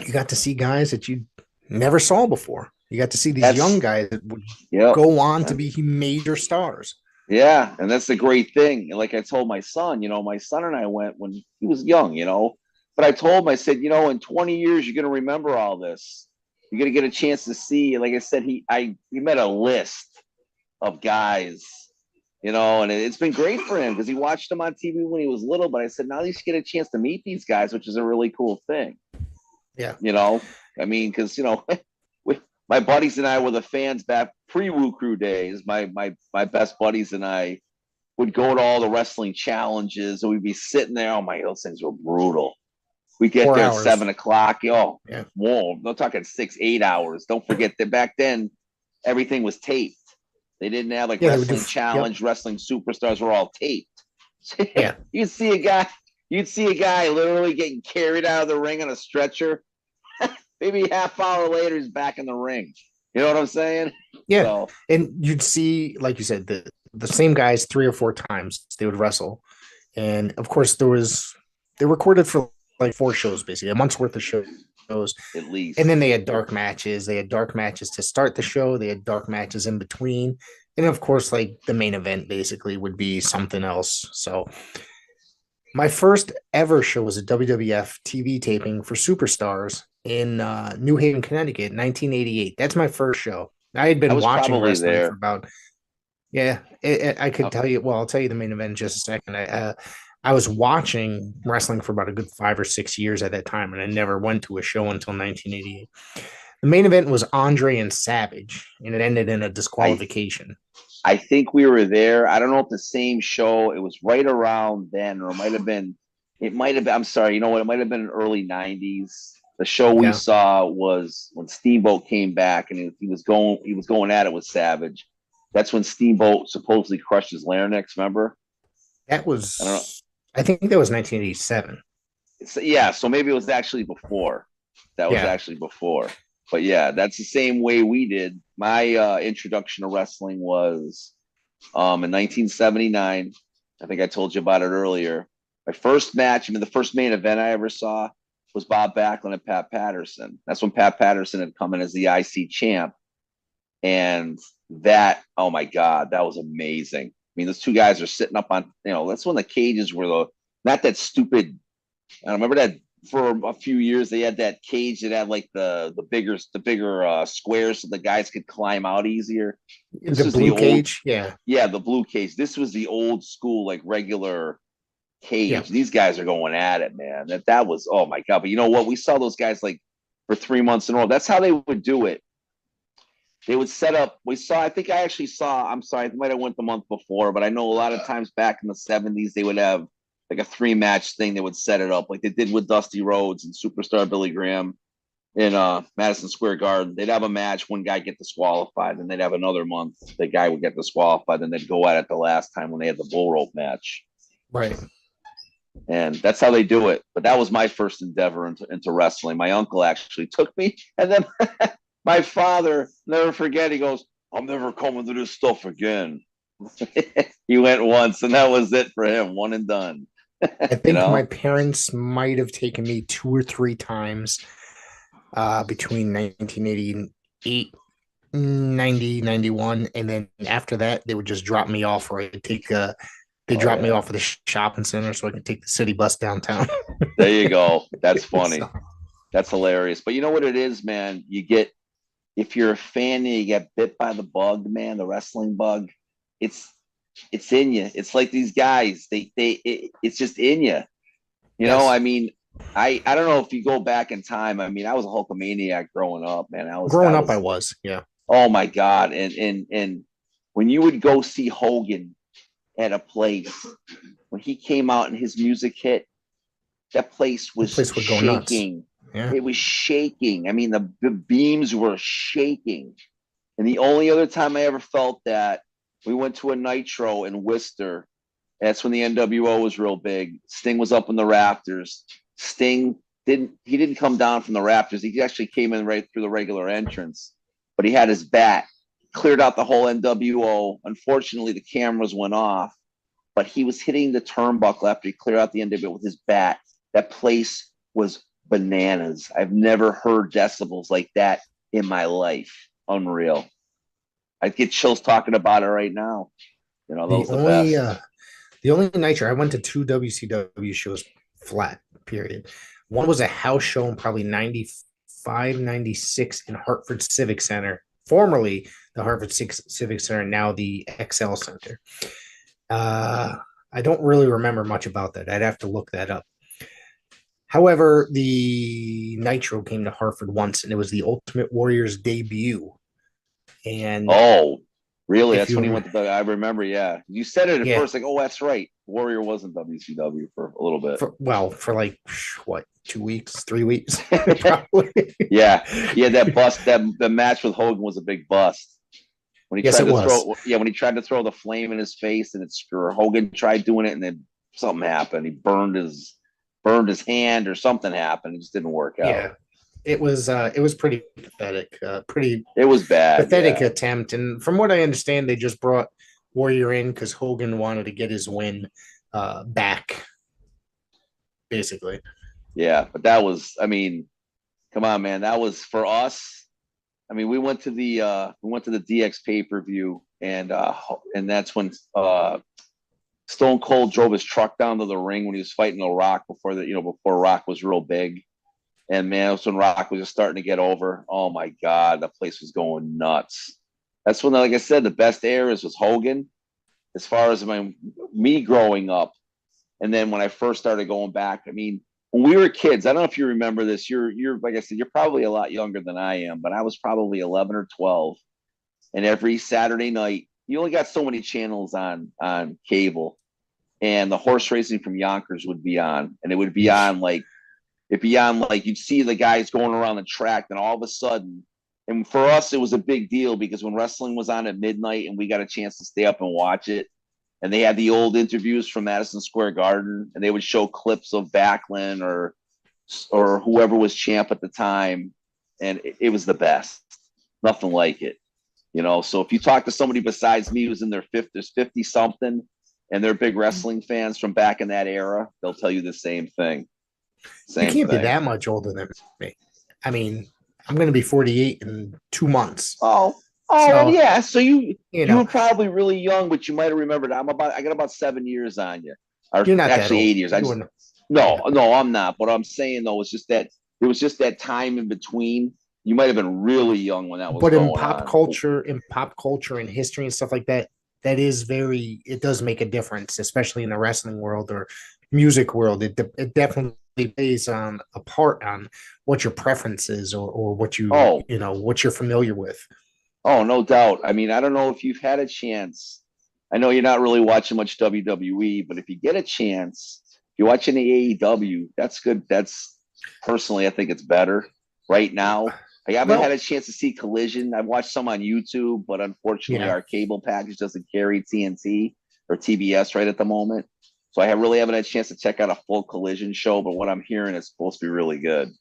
you got to see guys that you never saw before. You got to see these young That's guys that would yep. go on to be major stars. Yeah, and that's the great thing. And like I told my son, you know, my son and I went when he was young, you know. But I told him, I said, you know, in 20 years, you're gonna remember all this. You're gonna get a chance to see. Like I said, he met a list of guys, you know, and it's been great for him because he watched them on TV when he was little. But I said, now you get a chance to meet these guys, which is a really cool thing. Yeah. You know, I mean, because you know, my buddies and I were the fans back pre Woo Cru days. My best buddies and I would go to all the wrestling challenges, and we'd be sitting there. Oh my, those things were brutal. We get 4 there at hours. 7 o'clock. Oh, Yeah. whoa! I'm talking 6, 8 hours. Don't forget that back then everything was taped. They didn't have like Yeah. They would do. wrestling Yep. challenge, wrestling superstars were all taped. Yeah. you'd see a guy, you'd see a guy literally getting carried out of the ring on a stretcher. Maybe a half hour later, he's back in the ring. You know what I'm saying? Yeah. So And you'd see, like you said, the same guys 3 or 4 times they would wrestle. And of course, there was they recorded for like 4 shows, basically a month's worth of shows. At least. And then they had dark matches. They had dark matches to start the show. They had dark matches in between. And of course, like the main event basically would be something else. So my first ever show was a WWF TV taping for Superstars in New Haven, Connecticut, 1988. That's my first show. I had been watching wrestling for about, I could tell you. Well, I'll tell you the main event in just a second. I was watching wrestling for about a good 5 or 6 years at that time, and I never went to a show until 1988. The main event was Andre and Savage, and it ended in a disqualification. I think we were there. I don't know if the same show. It was right around then, or it might have been. I'm sorry. You know what? It might have been in early '90s. The show we saw was when Steamboat came back, and he was going at it with Savage. That's when Steamboat supposedly crushed his larynx. Remember? That was. I think that was 1987. So maybe it was actually before. That was actually before. But yeah, that's the same way we did. My introduction to wrestling was in 1979. I think I told you about it earlier. My first match, the first main event I ever saw was Bob Backlund and Pat Patterson. That's when Pat Patterson had come in as the IC champ. And that, oh my God, that was amazing. Those two guys are sitting up on, that's when the cages were not that stupid. I remember that. For a few years, they had that cage that had like the bigger squares, so the guys could climb out easier. The blue cage, the blue cage. This was the old school, like regular cage. Yeah. These guys are going at it, man. That was, oh my God. But you know what? We saw those guys like for 3 months in a row. That's how they would do it. They would set up. I think I actually saw. I'm sorry, I might have went the month before, but I know a lot of times back in the 70s they would have like a 3-match thing. They would set it up like they did with Dusty Rhodes and Superstar Billy Graham in Madison Square Garden. They'd have a match, one guy get disqualified, and they'd have another month, the guy would get disqualified, and they'd go at it the last time when they had the bull rope match. Right. And that's how they do it. But that was my first endeavor into wrestling. My uncle actually took me, and then my father, never forget, he goes, "I'm never coming to this stuff again." He went once, and that was it for him, one and done. I think my parents might have taken me 2 or 3 times between 1988, 90, 91. And then after that, they would just drop me off, or they drop me off at the shopping center so I can take the city bus downtown. There you go. That's funny. That's hilarious. But you know what it is, man? If you're a fan and you get bit by the bug, man, the wrestling bug, it's in you. It's like these guys, it's just in you. You know, I don't know if you go back in time. I was a Hulkamaniac growing up, man. I was. Yeah. Oh my God. And when you would go see Hogan at a place, when he came out and his music hit, that place would shaking. Go nuts. Yeah. It was shaking. The beams were shaking. And the only other time I ever felt that, we went to a Nitro in Worcester. That's when the NWO was real big. Sting was up in the rafters. Sting didn't come down from the rafters. He actually came in right through the regular entrance, but he had his bat, cleared out the whole NWO. Unfortunately, the cameras went off, but he was hitting the turnbuckle after he cleared out the NWO with his bat. That place was bananas. I've never heard decibels like that in my life. Unreal. I get chills talking about it right now. Those are the best. The only Nitro, I went to 2 WCW shows flat, period. One was a house show in probably 95, 96 in Hartford Civic Center, formerly the Hartford Civic Center, now the XL Center. I don't really remember much about that. I'd have to look that up. However, the Nitro came to Hartford once, and it was the Ultimate Warrior's debut. And really? That's when he went to the. I remember. Yeah, you said it at first, like, "Oh, that's right." Warrior was in WCW for a little bit. For like what, 2 weeks, 3 weeks, probably. Yeah. That bust. The match with Hogan was a big bust. When he tried to throw the flame in his face, and Hogan tried doing it, and then something happened. He burned his hand, or something happened. It just didn't work out. Yeah. It was pretty pathetic. It was bad. Pathetic attempt. And from what I understand, they just brought Warrior in because Hogan wanted to get his win back. basically. Yeah, but that was, I mean, come on, man. That was for us. I mean, we went to the DX pay-per-view, and that's when Stone Cold drove his truck down to the ring when he was fighting The Rock before Rock was real big. And man, that's when Rock was just starting to get over. Oh my God, the place was going nuts. That's when, like I said, the best eras was Hogan, as far as me growing up. And then when I first started going back, I mean, when we were kids, I don't know if you remember this. You're like I said, you're probably a lot younger than I am, but I was probably 11 or 12. And every Saturday night, you only got so many channels on cable, and the horse racing from Yonkers would be on, and it would be on like you'd see the guys going around the track, and all of a sudden, and for us it was a big deal because when wrestling was on at midnight and we got a chance to stay up and watch it, and they had the old interviews from Madison Square Garden, and they would show clips of Backlund or whoever was champ at the time, and it was the best. Nothing like it. So if you talk to somebody besides me who's in their 50 something, and they're big wrestling fans from back in that era, they'll tell you the same thing. You can't be that much older than me. I mean, I'm going to be 48 in 2 months. So, yeah. So you were probably really young, but you might have remembered. I got about 7 years on you. Or you're not actually that old. 8 years. No, I'm not. But I'm saying though, it's just that there was just that time in between. You might have been really young when that was. But in pop culture and history and stuff like that, it does make a difference, especially in the wrestling world or music world. It definitely plays a part on what your preference is or what what you're familiar with. Oh, no doubt. I mean, I don't know if you've had a chance. I know you're not really watching much WWE, but if you get a chance, if you're watching the AEW, that's good. That's personally, I think it's better right now. I haven't had a chance to see Collision. I've watched some on YouTube, but unfortunately, our cable package doesn't carry TNT or TBS right at the moment. So I really haven't had a chance to check out a full Collision show, but what I'm hearing is supposed to be really good.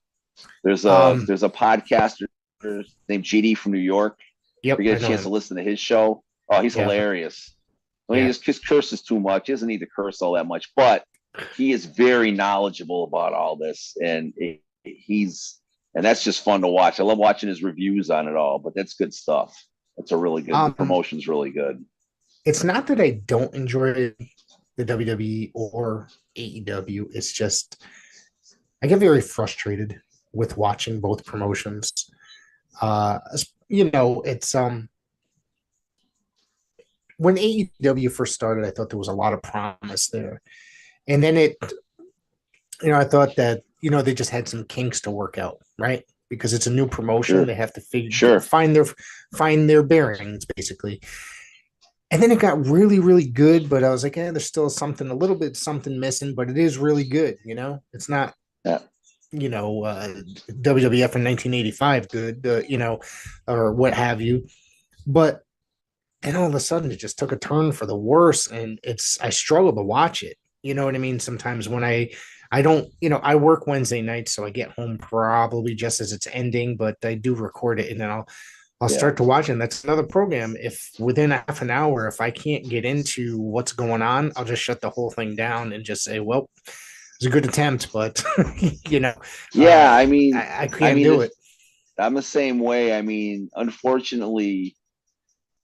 There's a podcaster named GD from New York. Yep, you get a chance to listen to his show. Oh, he's hilarious. He just curses too much. He doesn't need to curse all that much, but he is very knowledgeable about all this, and that's just fun to watch. I love watching his reviews on it all, but that's good stuff. It's a really good the promotion's really good. It's not that I don't enjoy the WWE or AEW. It's just I get very frustrated with watching both promotions. It's when AEW first started, I thought there was a lot of promise there, and then I thought that they just had some kinks to work out, right? Because it's a new promotion, they have to find their bearings basically. And then it got really, really good, but I was like, there's still something missing, but it is really good. It's not, WWF in 1985 good, or what have you. But then all of a sudden it just took a turn for the worse, and I struggle to watch it. You know what I mean? Sometimes when I don't, I work Wednesday nights, so I get home probably just as it's ending, but I do record it, and then I'll start to watch it. And that's another program. If within half an hour, if I can't get into what's going on, I'll just shut the whole thing down and just say, well, it was a good attempt, but I mean, I can't do it. I'm the same way. I mean, unfortunately,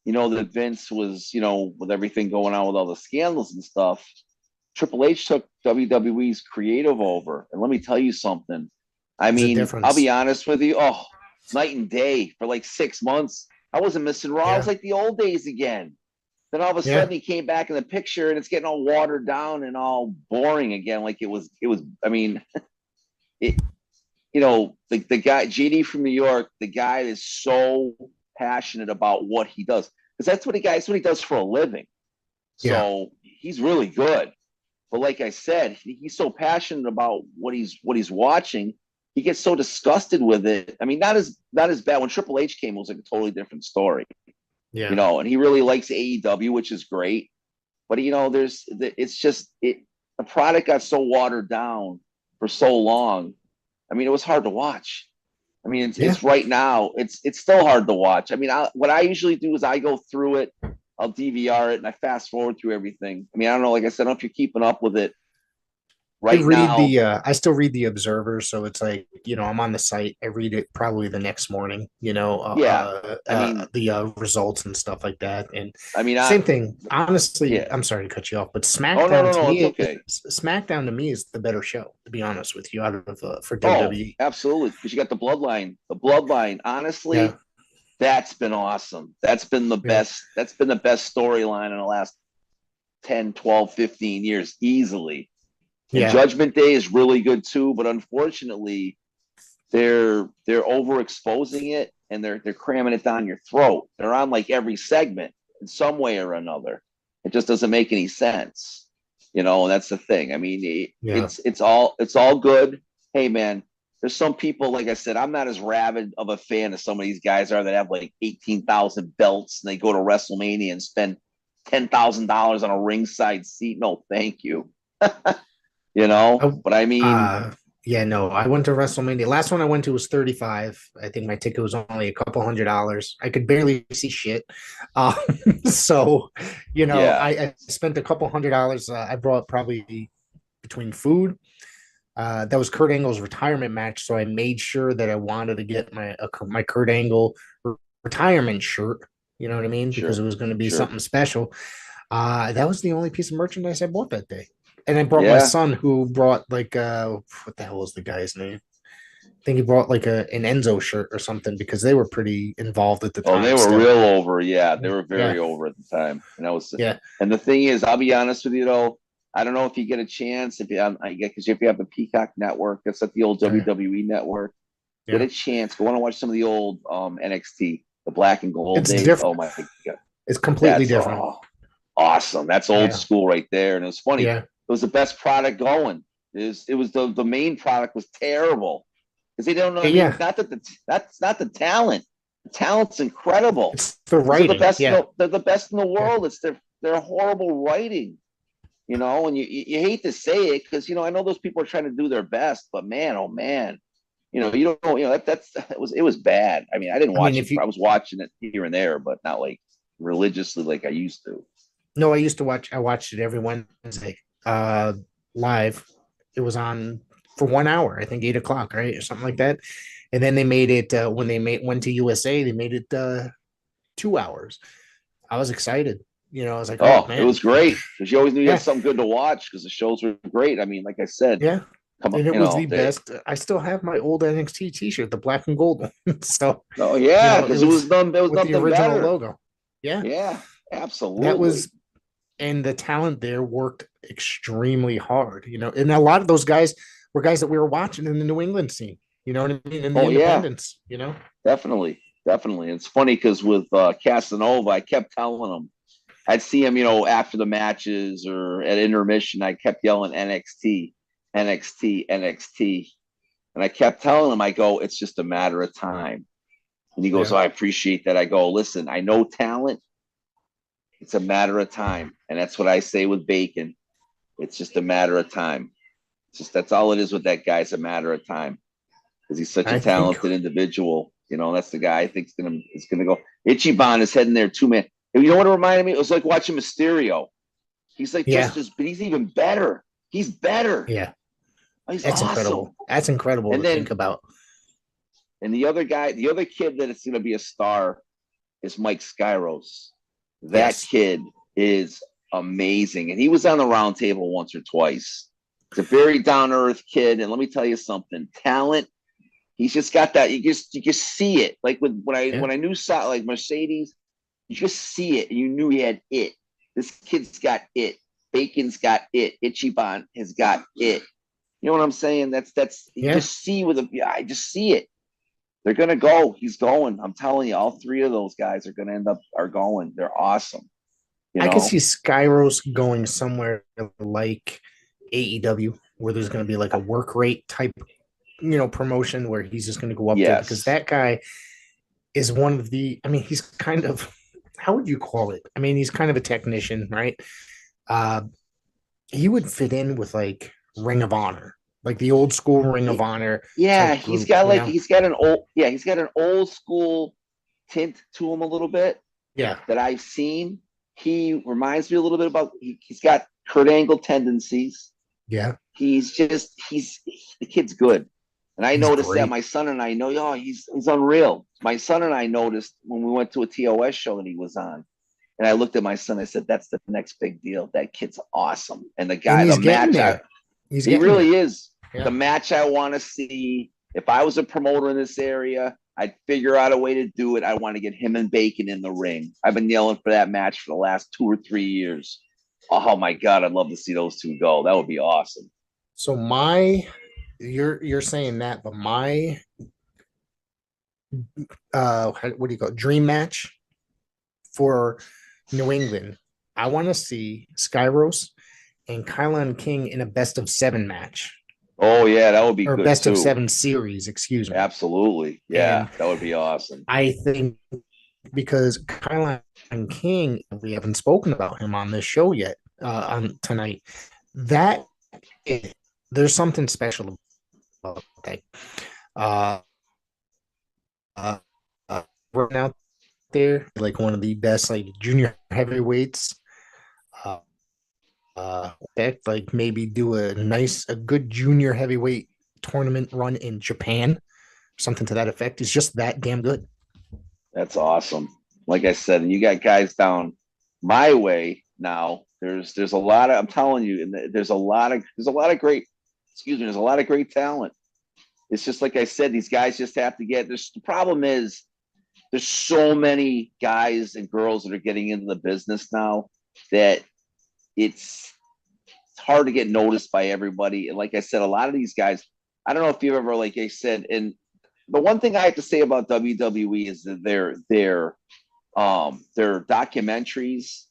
that Vince was, with everything going on with all the scandals and stuff, Triple H took WWE's creative over. And let me tell you something. I mean, I'll be honest with you. Oh, night and day for like 6 months. I wasn't missing Raw. It was like the old days again. Then all of a sudden he came back in the picture and it's getting all watered down and all boring again. Like it was, I mean, the guy, GD from New York, the guy is so passionate about what he does. Because that's what he does for a living. So he's really good. But like I said, he's so passionate about what he's watching. He gets so disgusted with it. I mean, not as bad. When Triple H came, it was like a totally different story. Yeah. And he really likes AEW, which is great. But the product got so watered down for so long. I mean, it was hard to watch. I mean, it's right now. It's still hard to watch. I mean, what I usually do is I go through it. I'll DVR it and I fast forward through everything. I mean, I don't know. Like I said, I don't know if you're keeping up with it right now. I still read the Observer, so it's like, I'm on the site. I read it probably the next morning, Yeah, I mean, the results and stuff like that. And I mean, same thing. Honestly, yeah. I'm sorry to cut you off, but Oh no, SmackDown no, to no, it's me okay. is the better show, to be honest with you, out of for Oh, WWE. absolutely, because you got the bloodline. The bloodline, Yeah, honestly, that's been awesome. That's been the yeah, best. That's been the best storyline in the last 10, 12, 15 years, easily. And yeah, Judgment Day is really good too, but unfortunately, they're overexposing it and they're cramming it down your throat. They're on like every segment in some way or another. It just doesn't make any sense, And that's the thing. I mean, yeah. it's all good. Hey, man, there's some people, like I said, I'm not as rabid of a fan as some of these guys are that have like 18,000 belts and they go to WrestleMania and spend $10,000 on a ringside seat. No, thank you. Oh, But I mean, yeah, no, I went to WrestleMania. Last one I went to was 35. I think my ticket was only a couple $100s. I could barely see shit. Um, so, yeah, I spent a couple $100. I brought probably between food. That was Kurt Angle's retirement match, so I made sure that I wanted to get my Kurt Angle retirement shirt. You know what I mean? Because it sure, was going to be sure. something special. That was the only piece of merchandise I bought that day. And I brought my Yeah. son, who brought like what the hell was the guy's name? I think he brought like an Enzo shirt or something, because they were pretty involved at the Oh, they time were still. real over. Yeah, they were Yeah, very over at the time. And that was, yeah, and the thing is, I'll be honest with you though. I don't know if you get a chance if you, because if you have the Peacock network, that's at the old yeah, WWE network. Get yeah. a chance, go on and watch some of the old NXT, the black and gold It's days. different. Oh my god, It's completely that's different. awesome. That's old Yeah, school right there. And it was funny. yeah, It was the best product going. It was the main product was terrible because they don't know. I mean, yeah. that's not the talent. The talent's incredible. It's the These are the writing. best. Yeah, They're the best in the yeah. world. It's their horrible writing. And you hate to say it because I know those people are trying to do their best, but man, oh man, you don't know. It was bad. I mean, I didn't I mean, watch it. I was watching it here and there, but not like religiously like I used to. no, I used to watch. I watched it every Wednesday, live. It was on for 1 hour, I think 8 o'clock, right, or something like that. And then they made it when they went to USA. They made it 2 hours. I was excited. I was like, oh Oh, it man, was great because you always knew you had yeah, something good to watch because the shows were great. I mean, like I said, yeah. come on, And it was the best. I still have my old NXT T-shirt, the black and gold one. So, oh yeah, it because it was was done. There was with the nothing original better. logo. Yeah, Yeah, that absolutely. was, and the talent there worked extremely hard. And a lot of those guys were guys that we were watching in the New England scene. You know what I mean? In the Oh yeah, independents. definitely, definitely. It's funny because with Casanova, I kept telling him. I'd see him, after the matches or at intermission. I kept yelling NXT, NXT, NXT, and I kept telling him, I go, it's just a matter of time. And he goes, Yeah, oh, I appreciate that. I go, listen, I know talent. It's a matter of time, and that's what I say with Bacon. It's just a matter of time. It's just that's all it is with that guy. It's a matter of time because he's such a I think. talented individual. That's the guy I think is gonna go. Ichiban is heading there too, man. And you know what it reminded me? It was like watching Mysterio. He's like Yeah, but he's even better. He's better. yeah. He's That's awesome. incredible. That's incredible And to think then about. and the other guy, the other kid that is gonna be a star is Mike Skyros. That Yes. kid is amazing. And he was on the round table once or twice. He's a very down to earth kid. And let me tell you something, talent. He's just got that. You just see it. Like Yeah. when I knew like Mercedes, you just see it and you knew he had it. This kid's got it. Bacon's got it. Ichiban has got it. You know what I'm saying? That's you Yeah. just see with a yeah, I just see it. They're gonna go. He's going. I'm telling you, all three of those guys are going. They're awesome. You I could see know? Skyros going somewhere like AEW, where there's going to be like a work rate type, promotion where he's just going to go up there, because Yes. that guy is one of the, I mean, he's kind of, how would you call it? I mean, he's kind of a technician, right? Uh, he would fit in with like Ring of Honor, like the old school Ring of Honor Yeah, type group, he's got an old school tint to him a little bit Yeah. that I've seen. He reminds me a little bit about he's got Kurt Angle tendencies. Yeah, He's the kid's good. And I he's noticed that great. my son and I know, oh, he's unreal. My son and I noticed when we went to a TOS show that he was on. And I looked at my son, I said, that's the next big deal. That kid's awesome. And And the he's getting match, there. He's he getting really there. is. The Yeah. match I want to see, if I was a promoter in this area, I'd figure out a way to do it. I want to get him and Bacon in the ring. I've been yelling for that match for the last 2 or 3 years. Oh my God, I'd love to see those two go. That would be awesome. So you're saying that, but my what do you call it? Dream match for New England. I want to see Skyros and Kylan King in a best of seven match Oh yeah, that would be or good best of too. seven series, excuse me. Absolutely. Yeah, And that would be awesome. I think because Kylan King, we haven't spoken about him on this show yet on tonight. That there's something special about that. Uh, uh, Right out there, like one of the best like junior heavyweights. Uh, like maybe do a good junior heavyweight tournament run in Japan, something to that effect. Is just that damn good. That's awesome. Like I said, and you got guys down my way now. There's a lot of, I'm telling you, and there's a lot of great, excuse me, there's a lot of great talent. It's just like I said, these guys just have to get this. The problem is there's so many guys and girls that are getting into the business now that it's hard to get noticed by everybody. And like I said, a lot of these guys, I don't know if you've ever, like I said, and the one thing I have to say about WWE is that their documentaries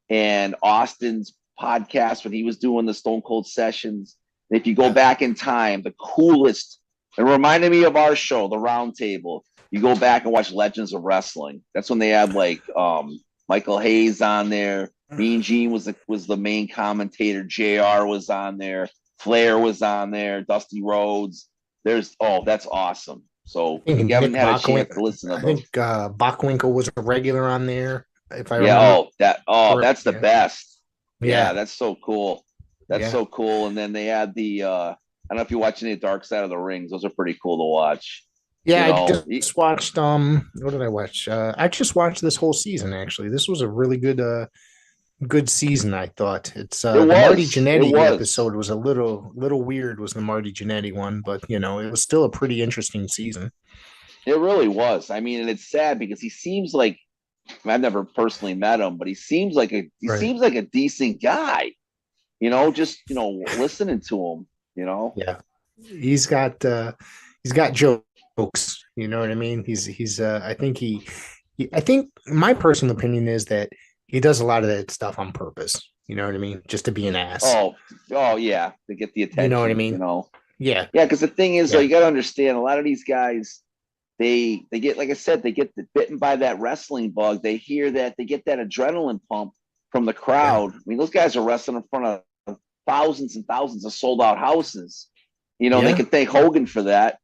and Austin's podcast when he was doing the Stone Cold sessions. And if you go back in time, the coolest, it reminded me of our show, The Round Table. You go back and watch Legends of Wrestling. That's when they had like Michael Hayes on there. Mean Gene was the main commentator. JR was on there. Flair was on there. Dusty Rhodes. That's awesome. So if you haven't had a chance to listen to I those. think Bachwinkle was a regular on there, if I Yeah. remember. That's the Yeah. best. Yeah. Yeah, that's so cool. That's Yeah. so cool. And then they had I don't know if you watch any Dark Side of the Rings. Those are pretty cool to watch. Yeah, You I know, just watched what did I watch? I just watched this whole season actually. This was a really good season, I thought. It's it the Marty was. It Jannetty was. episode was a little weird, was the Marty Jannetty one, but it was still a pretty interesting season. It really was. I mean, and it's sad because he seems like I've never personally met him, but he seems like Right. a decent guy. Just listening to him. Yeah. He's got jokes, you know what I mean? He's I think I think my personal opinion is that he does a lot of that stuff on purpose. You know what I mean? Just to be an ass. Oh yeah, to get the attention. You know what I mean? Yeah. Yeah, because the thing is, though, Yeah. you got to understand a lot of these guys. They get, like I said, they get bitten by that wrestling bug. They hear that, they get that adrenaline pump from the Yeah. crowd. I mean, those guys are wrestling in front of thousands and thousands of sold out houses. They Yeah. can thank Hogan for that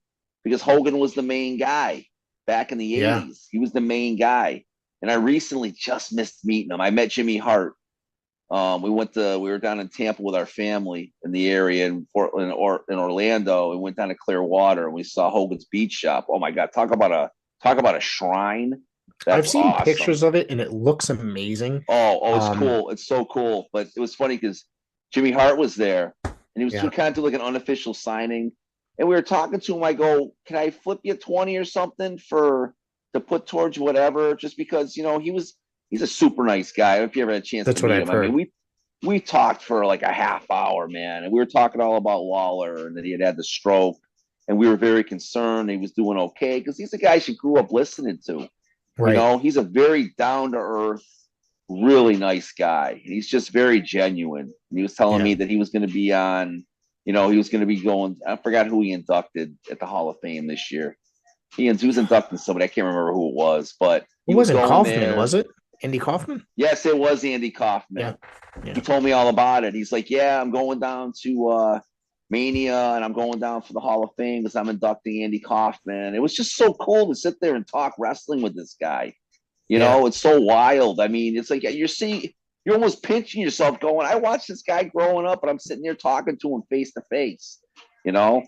because Hogan was the main guy back in the Yeah. 80s. He was the main guy. And I recently just missed meeting him. I met Jimmy Hart. We were down in Tampa with our family in the area in Portland or in Orlando, and went down to Clearwater and we saw Hogan's Beach Shop. Oh my God. Talk about a shrine. I've That's seen awesome. pictures of it and it looks amazing. It's cool. It's so cool. But it was funny because Jimmy Hart was there and he was Yeah. kind of doing like an unofficial signing. And we were talking to him. I go, can I flip you 20 or something to put towards whatever? Just because, he's a super nice guy. I don't know if you ever had a chance That's to what meet I've him. heard. I mean, we talked for like a half hour, man. And we were talking all about Lawler and that he had the stroke. And we were very concerned he was doing okay because he's a guy she grew up listening to. Right. He's a very down to earth, really nice guy. And he's just very genuine. And he was telling me that he was going to be on, he was going to be going. I forgot who he inducted at the Hall of Fame this year. He was inducting somebody. I can't remember who it was, but It wasn't Kaufman, was it? Andy Kaufman? Yes, it was Andy Kaufman. Yeah. He told me all about it. He's like, yeah, I'm going down to Mania and I'm going down for the Hall of Fame because I'm inducting Andy Kaufman. It was just so cool to sit there and talk wrestling with this guy. It's so wild. I mean, it's like you're seeing you're almost pinching yourself going, I watched this guy growing up and I'm sitting here talking to him face to face, you know?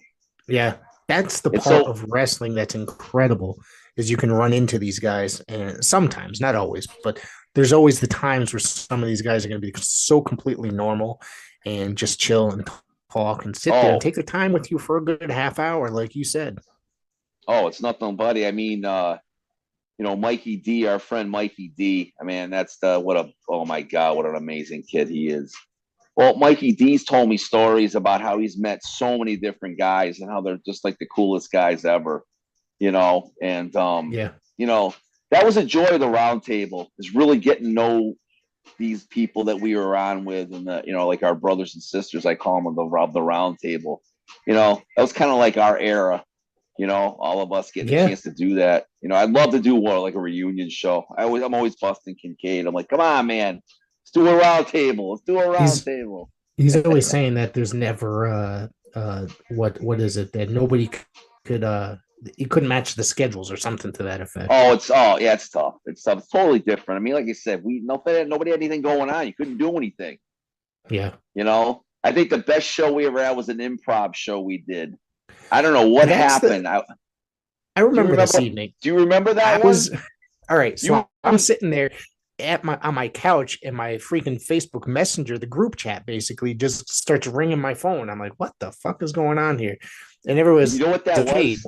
Yeah, that's the It's part so, of wrestling that's incredible is you can run into these guys, and sometimes, not always, but there's always the times where some of these guys are going to be so completely normal and just chill and talk and sit there and oh, take the time with you for a good half hour, like you said. oh, it's nothing, buddy. I mean, Mikey D, our friend Mikey D. I mean, oh my God, what an amazing kid he is. Well, Mikey D's told me stories about how he's met so many different guys and how they're just like the coolest guys ever, and Yeah. that was a joy of the round table, is really getting to know these people that we were on with, and like our brothers and sisters, I call them the round table. That was kind of like our era. All of us getting a Yeah. chance to do that. I'd love to do like a reunion show. I'm always busting Kincaid. I'm like, come on, man, let's do a round table. Let's do a round He's table. he's always saying that there's never what is it that nobody could he couldn't match the schedules or something to that effect. Yeah, it's tough. It's tough. It's totally different. I mean, like I said, nobody had anything going on. You couldn't do anything. Yeah. I think the best show we ever had was an improv show we did. I don't know what happened. I remember this evening. Do you remember that one? was all right. So I'm sitting there on my couch, and my freaking Facebook Messenger, the group chat, basically just starts ringing my phone. I'm like, what the fuck is going on here? And everyone was, you know what that was?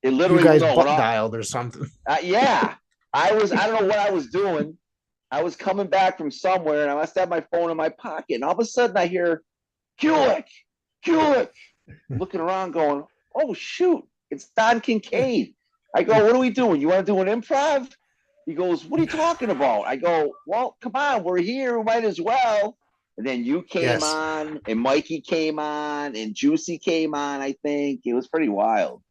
It literally, you guys butt dialed or something. Yeah, I don't know what I was doing. I was coming back from somewhere, and I must have my phone in my pocket. And all of a sudden, I hear Kulik. Looking around, going, "Oh shoot, it's Don Kincaid." I go, "What are we doing? You want to do an improv?" He goes, "What are you talking about?" I go, "Well, come on, we're here. We might as well." And then you came on, and Mikey came on, and Juicy came on. I think it was pretty wild,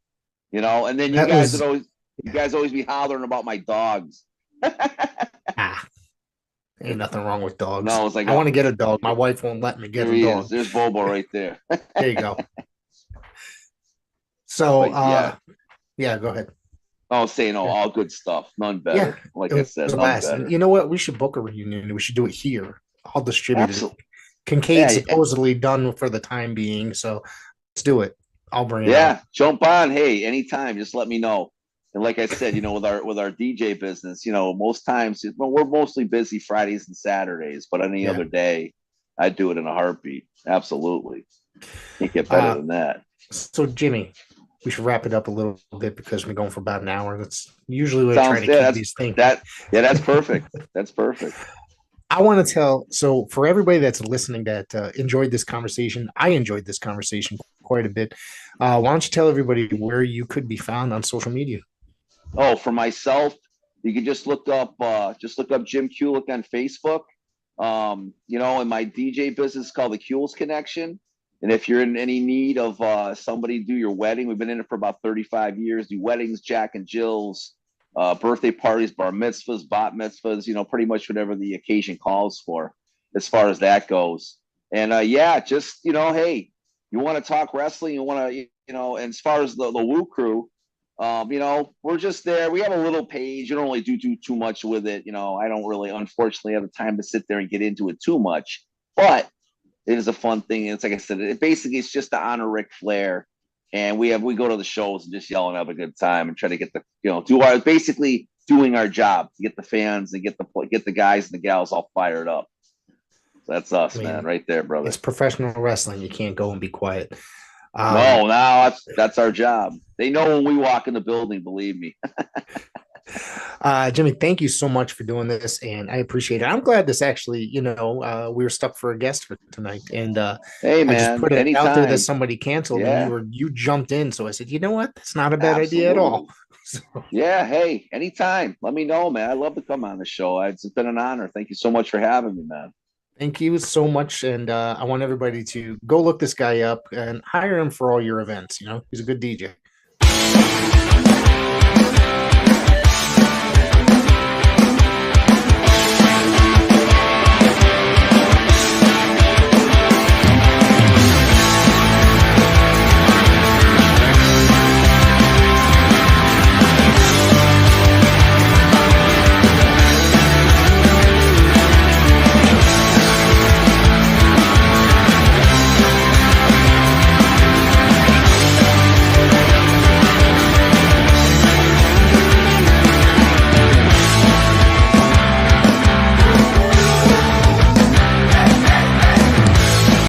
And then you guys always be hollering about my dogs. Ain't nothing wrong with dogs. No, it's like I want to get a dog. My wife won't let me get a dog. There's Bobo right there. There you go. So, yeah, go ahead. Oh, all good stuff. None better. Yeah, like I said, none better. You know what? We should book a reunion. We should do it here. I'll distribute it. Kincaid's supposedly done for the time being, so let's do it. I'll bring it. Yeah, jump on. Hey, anytime. Just let me know. And like I said, with our DJ business, most times we're mostly busy Fridays and Saturdays, but any other day, I'd do it in a heartbeat. Absolutely. Can't get better than that. So, Jimmy, we should wrap it up a little bit because we're going for about an hour. That's usually what I try to keep these things. That's perfect. That's perfect. I want to tell, so for everybody that's listening that enjoyed this conversation, I enjoyed this conversation quite a bit. Why don't you tell everybody where you could be found on social media? Oh, for myself, you can just look up Jim Kulik on Facebook. And my DJ business is called the Kules Connection. And if you're in any need of somebody to do your wedding, we've been in it for about 35 years. Do weddings, Jack and Jill's, birthday parties, bar mitzvahs, bat mitzvahs, pretty much whatever the occasion calls for as far as that goes. And just, hey, you want to talk wrestling, you want to, and as far as the Woo Cru, we're just there. We have a little page. You don't really do too much with it. I don't really, unfortunately, have the time to sit there and get into it too much, but it is a fun thing. It's like I said, it's just to honor Ric Flair. And we go to the shows and just yell and have a good time and try to get basically doing our job to get the fans and get the guys and the gals all fired up. So that's us, man, right there, brother. It's professional wrestling. You can't go and be quiet. No, that's our job. They know when we walk in the building, believe me. Jimmy, thank you so much for doing this, and I appreciate it. I'm glad this actually, we were stuck for a guest for tonight, and hey, man, I just put it anytime. out there that somebody canceled, and you jumped in, so I said, you know what, that's not a bad idea at all. So. Yeah, hey, anytime, let me know, man. I'd love to come on the show. It's been an honor. Thank you so much for having me, man. Thank you so much, and I want everybody to go look this guy up and hire him for all your events. He's a good DJ.